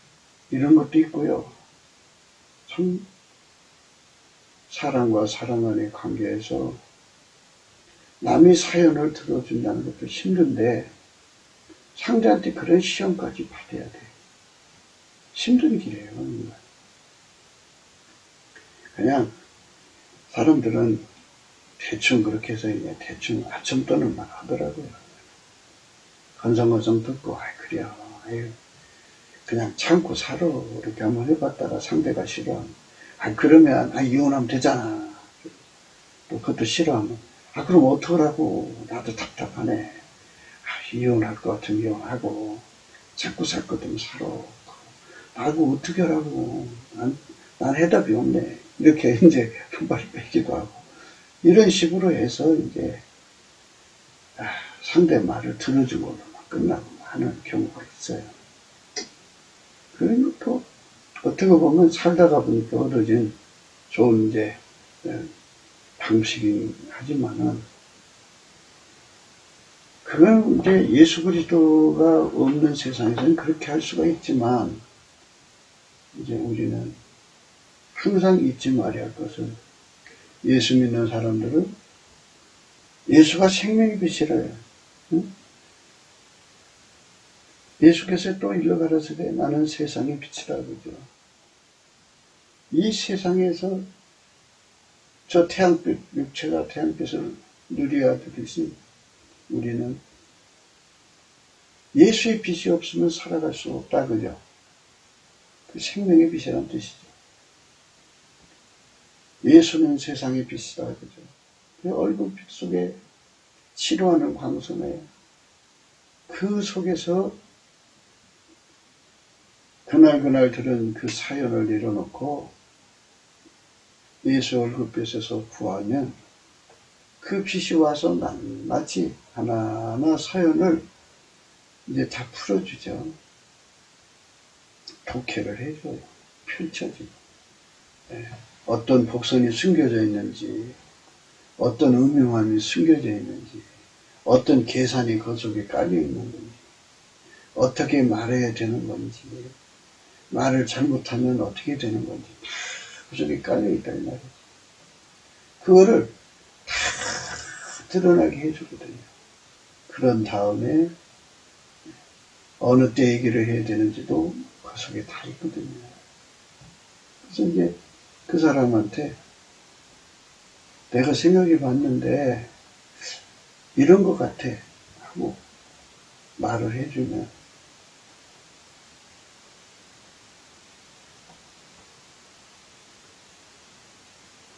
이런 것도 있고요. 참 사람과 사람 간의 관계에서 남의 사연을 들어준다는 것도 힘든데 상대한테 그런 시험까지 받아야 돼. 힘든 길이에요. 그냥 사람들은 대충 그렇게 해서 대충 아첨 떠는 말 하더라고요. 건성건성 듣고 그래요. 그냥 참고 살아. 이렇게 한번 해봤다가 상대가 싫어하면 그러면 이혼하면 되잖아. 또 그것도 싫어하면 그럼 어떡하라고. 나도 답답하네. 이혼할 것 같으면 이혼하고 자꾸 살 거면 살아. 나하고 어떻게 하라고. 난 해답이 없네. 이렇게 이제 한 발 빼기도 하고 이런 식으로 해서 이제 상대 말을 들어주고 끝나고 하는 경우가 있어요. 그런 것도 어떻게 보면 살다가 보니까 얻어진 좋은 이제 방식이긴 하지만은 그건 이제 예수 그리스도가 없는 세상에서는 그렇게 할 수가 있지만 이제 우리는 항상 잊지 말아야 할 것은 예수 믿는 사람들은 예수가 생명의 빛이래요. 응? 예수께서 또 일러 가라사대 나는 세상의 빛이라 그러죠. 이 세상에서 저 태양빛, 육체가 태양빛을 누려야 되듯이 우리는 예수의 빛이 없으면 살아갈 수 없다 그죠. 그 생명의 빛이라는 뜻이죠. 예수는 세상의 빛이다 그죠. 그 얼굴빛 속에 치료하는 광선에 그 속에서 그날 들은 그 사연을 내려놓고 예수 얼굴빛에서 구하면 그 빛이 와서 낱낱이 하나하나 사연을 이제 다 풀어주죠. 독해를 해줘요. 펼쳐지고. 예. 어떤 복선이 숨겨져 있는지, 어떤 음흉함이 숨겨져 있는지, 어떤 계산이 그 속에 깔려 있는 건지, 어떻게 말해야 되는 건지, 말을 잘못하면 어떻게 되는 건지, 다 그 속에 깔려 있다, 이 말이죠. 그거를 다 드러나게 해주거든요. 그런 다음에, 어느 때 얘기를 해야 되는지도 그 속에 다 있거든요. 그래서 이제 그 사람한테 내가 생각해 봤는데 이런 것 같아 하고 말을 해주면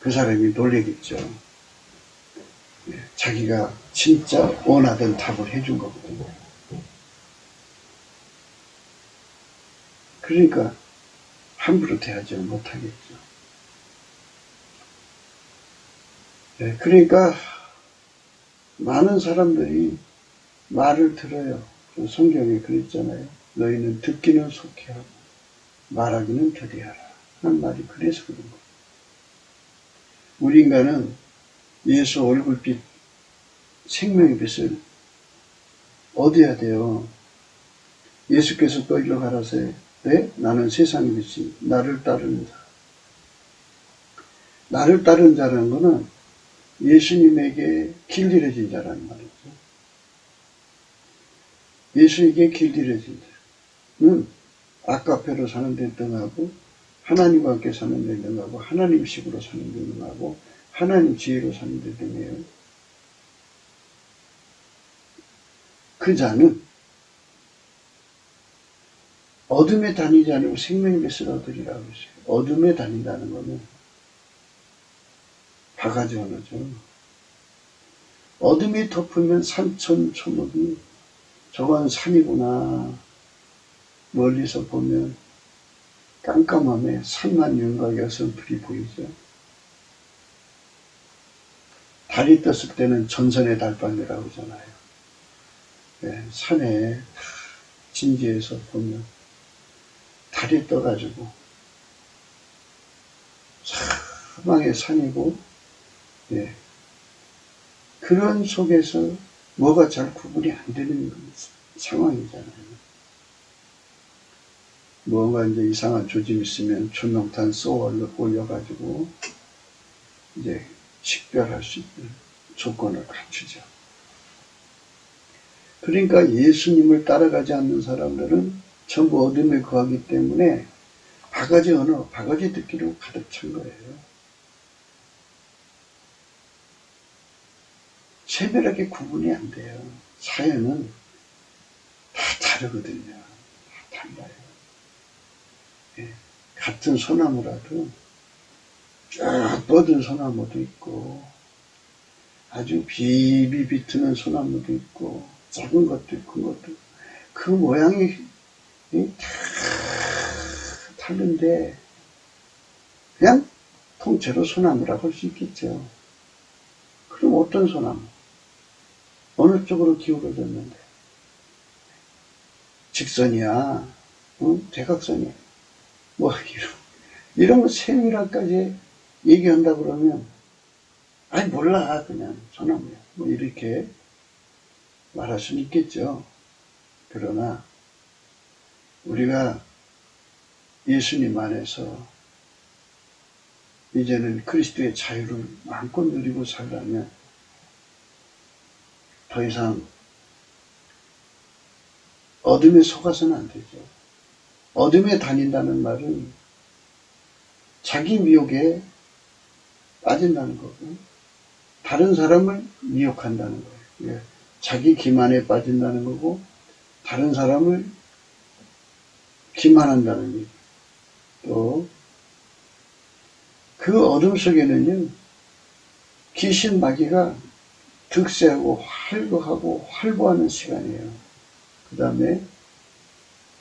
그 사람이 놀라겠죠. 자기가 진짜 원하던 답을 해준 거거든요. 그러니까 함부로 대하지는 못하겠죠. 그러니까 많은 사람들이 말을 들어요. 성경에 그랬잖아요. 너희는 듣기는 속히 하고 말하기는 더디하라 하는 말이 그래서 그런 거예요. 우리 인간은 예수 얼굴빛 생명의 빛을 얻어야 돼요. 예수께서 또 일러 가라사대 네? 나는 세상의 빛이 나를 따르는 자. 나를 따르는 자라는 것은 예수님에게 길들여진 자라는 말이죠. 예수에게 길들여진 자는 아까페로 사는 데 등하고 하나님과 함께 사는 데 등하고 하나님식으로 사는 데 등하고 하나님 지혜로 사는 데 등해요. 그 자는 어둠에 다니지 않으면 생명의 빛을 얻으리라고 했어요. 어둠에 다닌다는 것은 바가지 언어죠. 어둠이 덮으면 산천초목이 저건 산이구나. 멀리서 보면 깜깜함에 산만 윤곽이 어설프게 보이죠. 달이 떴을 때는 전선의 달밤이라고 하잖아요. 네, 산에 진지에서 보면 달이 떠가지고 사방에 산이고 예, 그런 속에서 뭐가 잘 구분이 안 되는 상황이잖아요. 뭔가 이제 이상한 조짐 있으면 조명탄 쏘 올려가지고 이제 식별할 수 있는 조건을 갖추죠. 그러니까 예수님을 따라가지 않는 사람들은 전부 어둠에 거하기 때문에 바가지 언어, 바가지 듣기로 가득 찬 거예요. 세밀하게 구분이 안 돼요. 사연은 다 다르거든요. 다 달라요. 예, 같은 소나무라도 쫙 뻗은 소나무도 있고 아주 비비 비트는 소나무도 있고 작은 것도 있고 큰 것도 있고 그 모양이 다 다른데 그냥 통째로 소나무라고 할 수 있겠죠. 그럼 어떤 소나무? 어느 쪽으로 기울어졌는데? 직선이야? 대각선이야? 뭐 이런 거 세밀하까지 얘기한다 그러면 아니 몰라 그냥 소나무야 뭐 이렇게 말할 수는 있겠죠. 그러나 우리가 예수님 안에서 이제는 그리스도의 자유를 마음껏 누리고 살려면 더 이상 어둠에 속아서는 안 되죠. 어둠에 다닌다는 말은 자기 미혹에 빠진다는 거고 다른 사람을 미혹한다는 거예요. 자기 기만에 빠진다는 거고 다른 사람을 기만한다는 얘기. 또 그 어둠 속에는요 귀신 마귀가 득세하고 활거하고 활보하는 시간이에요. 그 다음에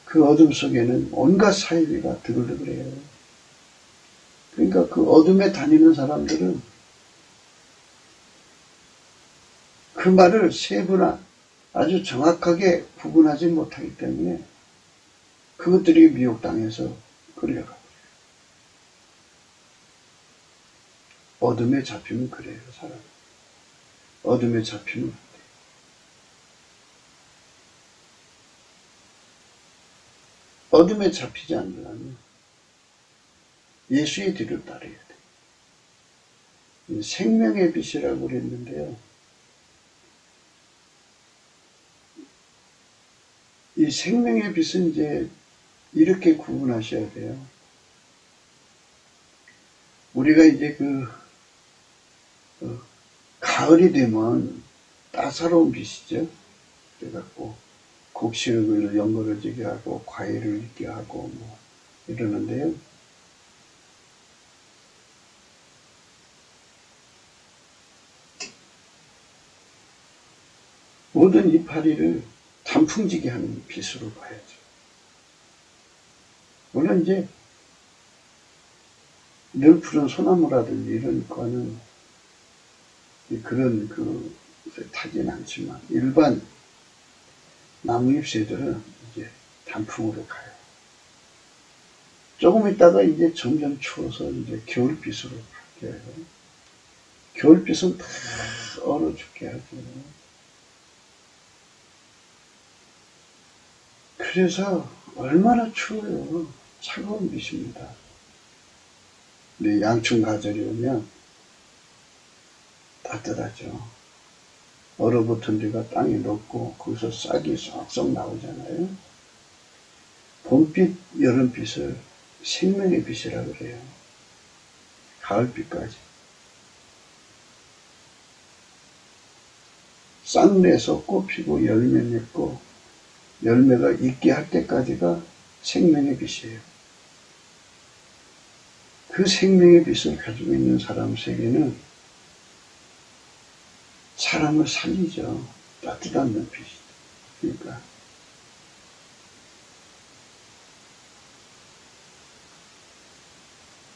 그 어둠 속에는 온갖 사이비가 드글드글해요. 그러니까 그 어둠에 다니는 사람들은 그 말을 세부나 아주 정확하게 구분하지 못하기 때문에 그것들이 미혹당해서 끌려가. 어둠에 잡히면 그래요, 사람. 어둠에 잡히면 안 돼요. 어둠에 잡히지 않으려면 예수의 뒤를 따라야 돼요. 생명의 빛이라고 그랬는데요. 이 생명의 빛은 이제 이렇게 구분하셔야 돼요. 우리가 이제 가을이 되면 따사로운 빛이죠. 그래갖고 곡식을 연거러지게 하고 과일을 익게 하고 뭐 이러는데요. 모든 이파리를 단풍지게 하는 빛으로 봐야죠. 물론 이제 늘 푸른 소나무라든지 이런 거는 그런 것에 타진 않지만 일반 나무 잎새들은 이제 단풍으로 가요. 조금 있다가 이제 점점 추워서 이제 겨울빛으로 바뀌어요. 겨울빛은 다 얼어 죽게 하죠. 그래서 얼마나 추워요. 차가운 빛입니다. 근데 양춘 가절이 오면 따뜻하죠. 얼어붙은 데가 땅에 녹고 거기서 싹이 쏙쏙 나오잖아요. 봄빛, 여름빛을 생명의 빛이라 그래요. 가을빛까지. 싹내서 꽃피고 열매 맺고 열매가 익게 할 때까지가 생명의 빛이에요. 그 생명의 빛을 가지고 있는 사람 세계는 사람을 살리죠. 따뜻한 눈빛이. 그러니까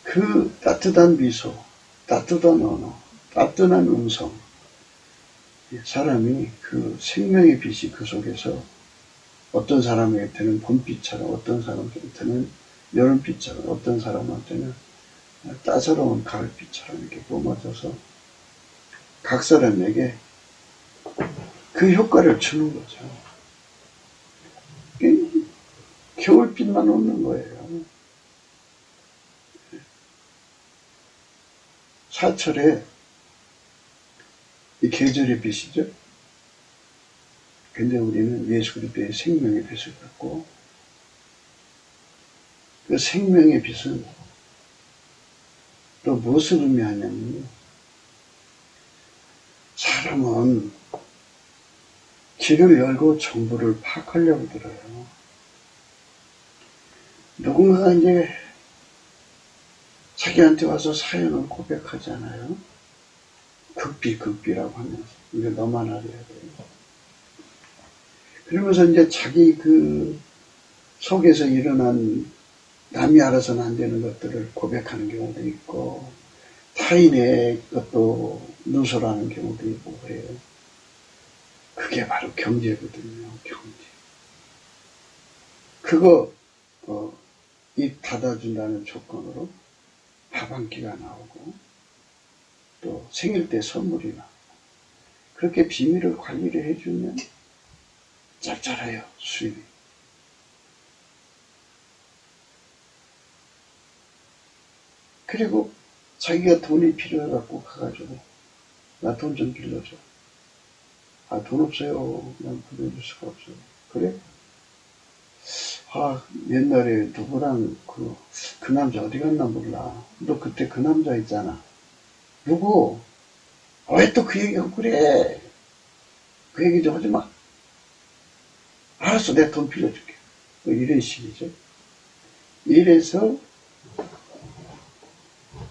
그 따뜻한 미소, 따뜻한 언어, 따뜻한 음성, 사람이 그 생명의 빛이 그 속에서 어떤 사람한테는 봄빛처럼, 어떤 사람한테는 여름빛처럼, 어떤 사람한테는 따사로운 가을빛처럼 이렇게 뿜어져서 각 사람에게 그 효과를 주는 거죠. 겨울빛만 없는 거예요. 사철에 이 계절의 빛이죠. 근데 우리는 예수 그리스도의 생명의 빛을 갖고 그 생명의 빛은 또 무엇을 의미하냐면요. 사람은 길을 열고 정보를 파악하려고 들어요. 누군가가 이제 자기한테 와서 사연을 고백하잖아요. 극비라고 하면서 이거 너만 알아야 돼요. 그러면서 이제 자기 그 속에서 일어난 남이 알아서는 안 되는 것들을 고백하는 경우도 있고 타인의 것도 누설하는 경우도 있고 그래요. 그게 바로 경제거든요. 경제. 그거 입 닫아준다는 조건으로 밥 한 끼가 나오고 또 생일 때 선물이 나오고 그렇게 비밀을 관리를 해주면 짭짤해요. 수입이. 그리고 자기가 돈이 필요해갖고 가가지고 나 돈 좀 빌려줘. 아, 돈 없어요. 난 빌려줄 수가 없어요. 그래? 아, 옛날에 누구랑 그 남자 어디 갔나 몰라. 너 그때 그 남자 있잖아. 누구? 왜 또 그 얘기하고 그래? 그 얘기 좀 하지 마. 알았어, 내가 돈 빌려줄게. 뭐 이런 식이죠. 이래서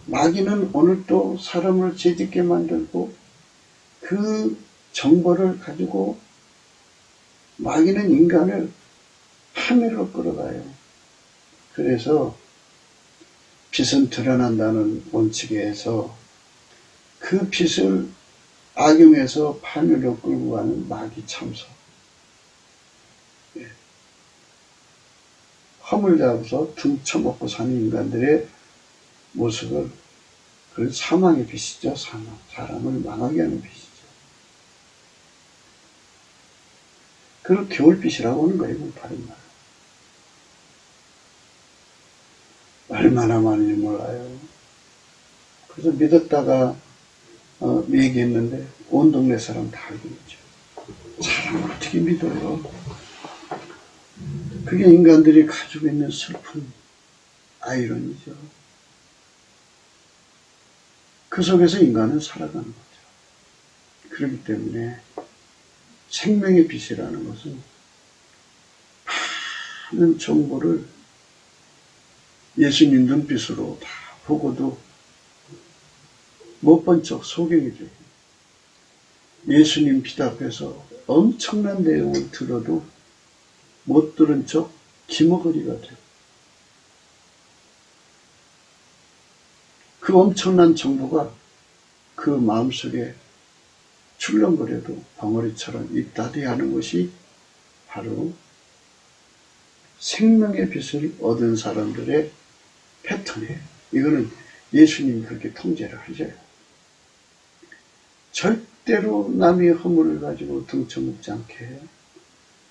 마귀는 오늘 또 사람을 죄짓게 만들고 그 정보를 가지고 마귀는 인간을 함유로 끌어가요. 그래서 빛은 드러난다는 원칙에서 그 빛을 악용해서 판유로 끌고 가는 마귀 참소. 예. 허물 잡아서 등쳐먹고 사는 인간들의 모습을, 그 사망의 빛이죠. 사망. 사람을 망하게 하는 빛이죠. 그걸 겨울빛이라고 하는 거예요. 다른 말. 얼마나 많은지 몰라요. 그래서 믿었다가 얘기했는데 온 동네 사람 다 알고 있죠. 사람을 어떻게 믿어요? 그게 인간들이 가지고 있는 슬픈 아이러니죠. 그 속에서 인간은 살아가는 거죠. 그렇기 때문에 생명의 빛이라는 것은 많은 정보를 예수님 눈빛으로 다 보고도 못 본 척 소경이 돼요. 예수님 빛 앞에서 엄청난 내용을 들어도 못 들은 척 기머거리가 돼요. 그 엄청난 정보가 그 마음속에 출렁거려도 벙어리처럼 입다디 하는 것이 바로 생명의 빛을 얻은 사람들의 패턴이에요. 이거는 예수님이 그렇게 통제를 하셔요. 절대로 남의 허물을 가지고 등쳐먹지 않게 해요.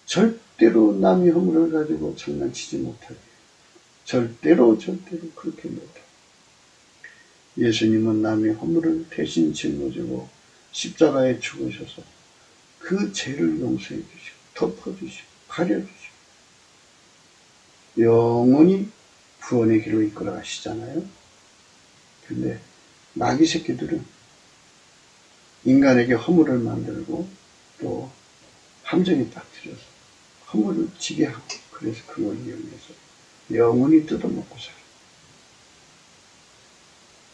절대로 남의 허물을 가지고 장난치지 못하게 해요. 절대로 그렇게 못해요. 예수님은 남의 허물을 대신 짊어지고 십자가에 죽으셔서 그 죄를 용서해 주시고 덮어주시고 가려주시고 영원히 구원의 길로 이끌어 가시잖아요. 근데 마귀 새끼들은 인간에게 허물을 만들고 또 함정에 빠뜨려서 허물을 지게 하고, 그래서 그걸 이용해서 영원히 뜯어먹고 살아요.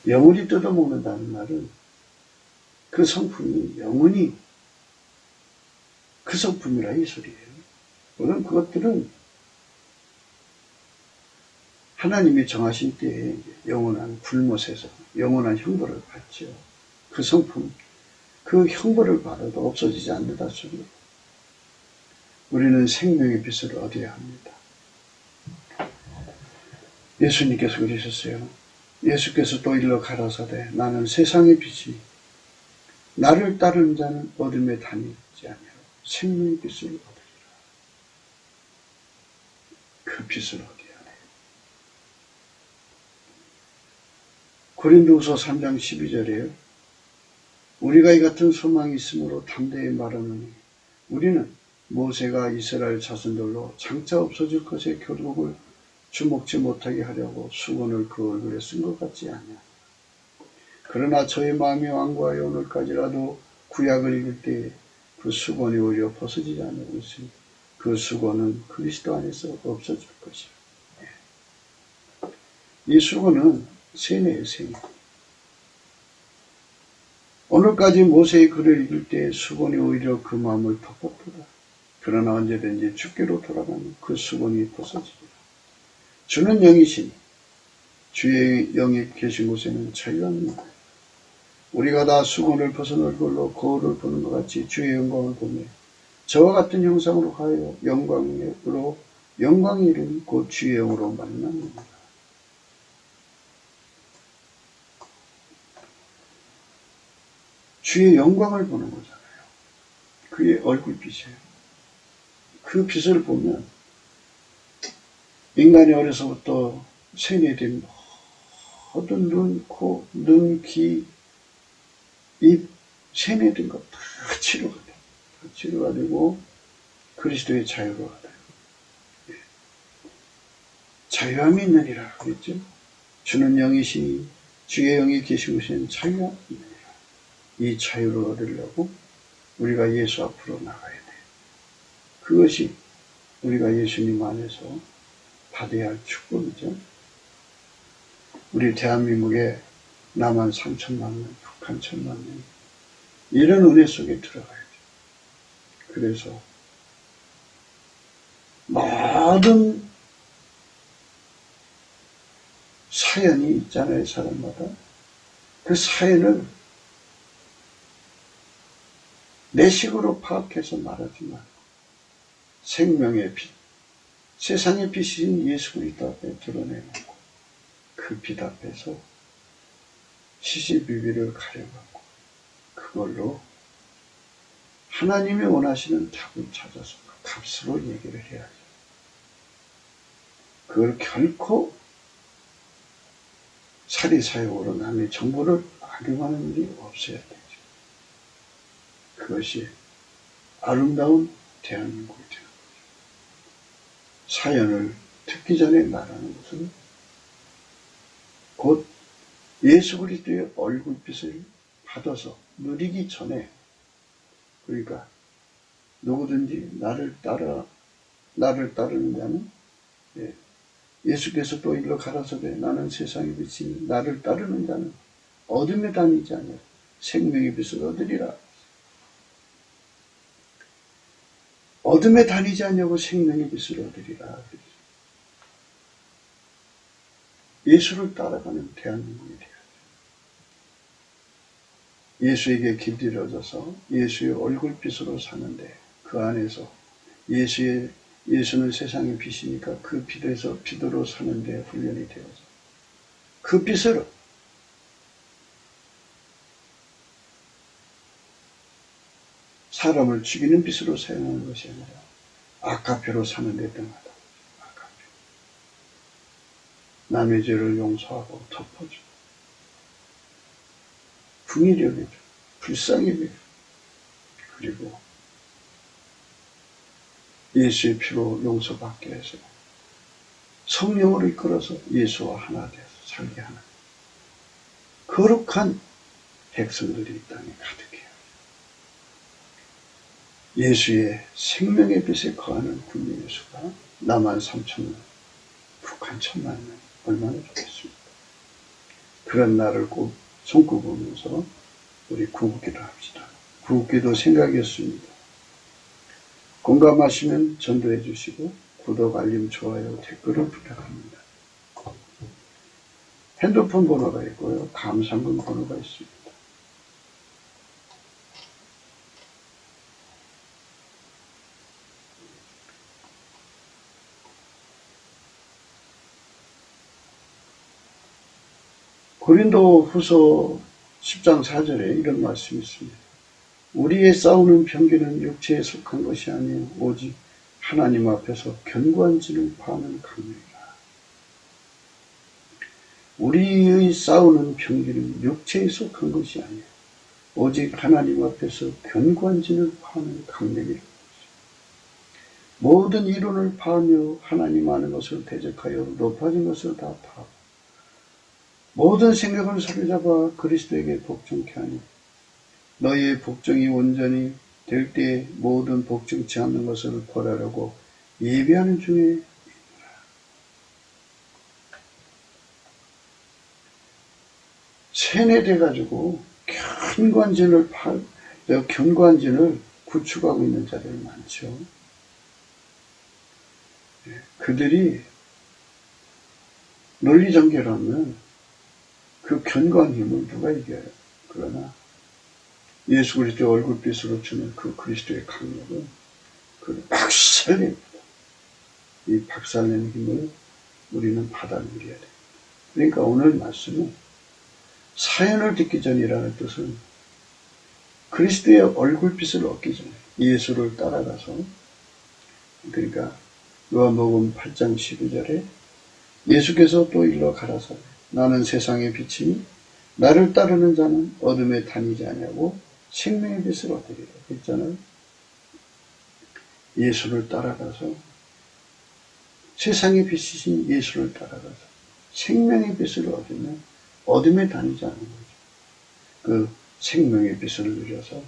영원히 뜯어먹는다는 말은 그 성품이 영원히 그 성품이라 이 소리예요. 물론 그것들은 하나님이 정하신 때에 영원한 불못에서 영원한 형벌을 받죠. 그 성품, 그 형벌을 받아도 없어지지 않는다 소리예요. 우리는 생명의 빛을 얻어야 합니다. 예수님께서 그러셨어요. 예수께서 또 일러 가라사대 나는 세상의 빛이니 나를 따르는 자는 어둠에 다니지 아니하고 생명의 빛을 얻으리라. 그 빛을 얻어야 해요. 고린도후서 3장 12절에요. 우리가 이 같은 소망이 있으므로 담대히 말하노니 우리는 모세가 이스라엘 자손들로 장차 없어질 것의 결국을 주목치 못하게 하려고 수건을 그 얼굴에 쓴 것 같지 않냐. 그러나 저의 마음이 완고하여 오늘까지라도 구약을 읽을 때에 그 수건이 오히려 벗어지지 않고 있으니 그 수건은 그리스도 안에서 없어질 것이라. 이 수건은 세뇌예요, 세뇌. 오늘까지 모세의 글을 읽을 때에 수건이 오히려 그 마음을 덮었더라. 그러나 언제든지 주께로 돌아가면 그 수건이 벗어지리라. 주는 영이시니 주의 영이 계신 곳에는 자유가 있는 거예요. 우리가 다 수건을 벗은 얼굴로 거울을 보는 것 같이 주의 영광을 보며 저와 같은 형상으로 하여 영광의 이름이 곧 주의 영으로 만납니다. 주의 영광을 보는 거잖아요. 그의 얼굴빛이에요. 그 빛을 보면 인간이 어려서부터 세뇌된 모든 눈, 코, 눈, 귀, 입, 세뇌된 것 다 치료가 돼요. 다 치료가 되고 그리스도의 자유로 가요. 자유함이 있느니라 그랬죠. 주는 영이시니 주의 영이 계신 곳에는 자유가 있느니라. 이 자유를 얻으려고 우리가 예수 앞으로 나가야 돼요. 그것이 우리가 예수님 안에서 받아야 할 축복이죠. 우리 대한민국에 남한 3천만 명, 북한 1천만 명, 이런 은혜 속에 들어가야죠. 그래서 모든 사연이 있잖아요, 사람마다. 그 사연을 내 식으로 파악해서 말하지 말고 생명의 빛, 세상의 빛인 예수 그리스도 앞에 드러내놓고 그 빛 앞에서 시시비비를 가려갖고 그걸로 하나님이 원하시는 답을 찾아서 그 값으로 얘기를 해야죠. 그걸 결코 사리사욕으로 남의 정보를 악용하는 일이 없어야 되죠. 그것이 아름다운 대한민국이 되는 거죠. 사연을 듣기 전에 말하는 것은 곧 예수 그리스도의 얼굴빛을 받아서 누리기 전에, 그러니까 누구든지 나를 따르는 자는, 예수께서 또 일로 가라사대 나는 세상의 빛이니 나를 따르는 자는 어둠에 다니지 아니하고 생명의 빛을 얻으리라. 어둠에 다니지 않냐고 생명의 빛을 얻으리라. 예수를 따라가는 대한민국이 되어야 돼요. 예수에게 길들여져서 예수의 얼굴빛으로 사는데 그 안에서 예수는 세상의 빛이니까 그 빛에서 빛으로 사는데 훈련이 되어서 그 빛으로 사람을 죽이는 빛으로 사용하는 것이 아니라 아카페로 사는 데 등하다. 아카페. 남의 죄를 용서하고 덮어주고 긍휼히 여겨주고 불쌍히 여겨주고 그리고 예수의 피로 용서받게 해서 성령으로 이끌어서 예수와 하나 되어서 살게 하는 거룩한 백성들이 이 땅에 가득해요. 예수의 생명의 빛에 거하는 국민의 수가 남한 3천만, 북한 1,000만 명, 얼마나 좋겠습니까? 그런 날을 꼭 손꼽으면서 우리 구국기도 합시다. 구국기도 생각이었습니다. 공감하시면 전도해 주시고 구독, 알림, 좋아요, 댓글을 부탁합니다. 핸드폰 번호가 있고요. 감상금 번호가 있습니다. 고린도 후서 10장 4절에 이런 말씀이 있습니다. 우리의 싸우는 병기는 육체에 속한 것이 아니요 오직 하나님 앞에서 견고한 진을 파는 강력이라. 우리의 싸우는 병기는 육체에 속한 것이 아니요 오직 하나님 앞에서 견고한 진을 파는 강력이라. 모든 이론을 파하며 하나님 아는 것을 대적하여 높아진 것을 다 파하고 모든 생각을 사로잡아 그리스도에게 복종케 하니 너희의 복종이 온전히 될 때에 모든 복종치 않는 것을 벌하려고 예비하는 중에 있노라. 세뇌돼가지고 견고한 진을 구축하고 있는 자들이 많죠. 그들이 논리정결하면 그 견고한 힘을 누가 이겨요? 그러나 예수 그리스도의 얼굴빛으로 주는 그 그리스도의 강력은 그걸 박살냅니다. 이 박살내는 힘을 우리는 받아들여야 돼요. 그러니까 오늘 말씀은 사연을 듣기 전이라는 뜻은 그리스도의 얼굴빛을 얻기 전에 예수를 따라가서, 그러니까 요한복음 8장 12절에 예수께서 또 일러 가라사대 나는 세상의 빛이니 나를 따르는 자는 어둠에 다니지 아니하고 생명의 빛을 얻으리라 했잖아요. 예수를 따라가서 세상의 빛이신 예수를 따라가서 생명의 빛을 얻으면 어둠에 다니지 않는 거죠. 그 생명의 빛을 누려서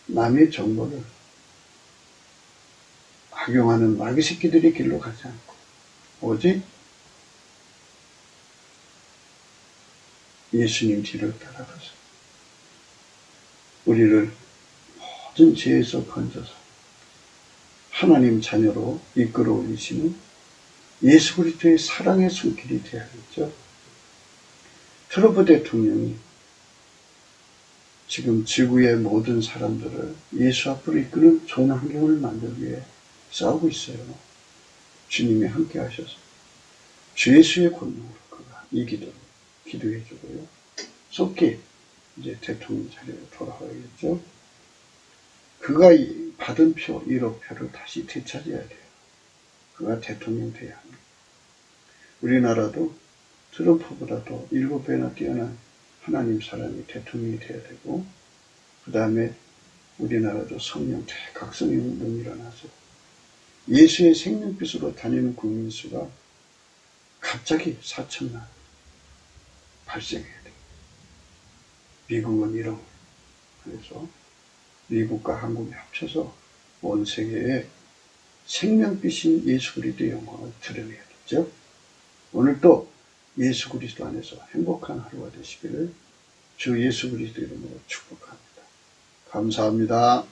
남의 정보를 악용하는 마귀 새끼들의 길로 가지 않고 오직 예수님 뒤를 따라가서 우리를 모든 죄에서 건져서 하나님 자녀로 이끌어 올리시는 예수 그리스도의 사랑의 손길이 되어야겠죠. 트럼프 대통령이 지금 지구의 모든 사람들을 예수 앞으로 이끄는 좋은 환경을 만들기 위해 싸우고 있어요. 주님이 함께 하셔서 주 예수의 권능으로 그가 이 기도를 기도해 주고요. 속히 이제 대통령 자리로 돌아가겠죠. 그가 받은 표 1억 표를 다시 되찾아야 돼요. 그가 대통령 돼야 합니다. 우리나라도 트럼프보다도 7배나 뛰어난 하나님 사람이 대통령이 돼야 되고, 그 다음에 우리나라도 성령 대각성의 운동이 일어나서 예수의 생명빛으로 다니는 국민 수가 갑자기 4천만 발생해야 돼요. 미국은 1억. 그래서 미국과 한국이 합쳐서 온 세계에 생명빛인 예수 그리스도의 영광을 드러내야겠죠. 오늘도 예수 그리스도 안에서 행복한 하루가 되시기를 주 예수 그리스도 이름으로 축복합니다. 감사합니다.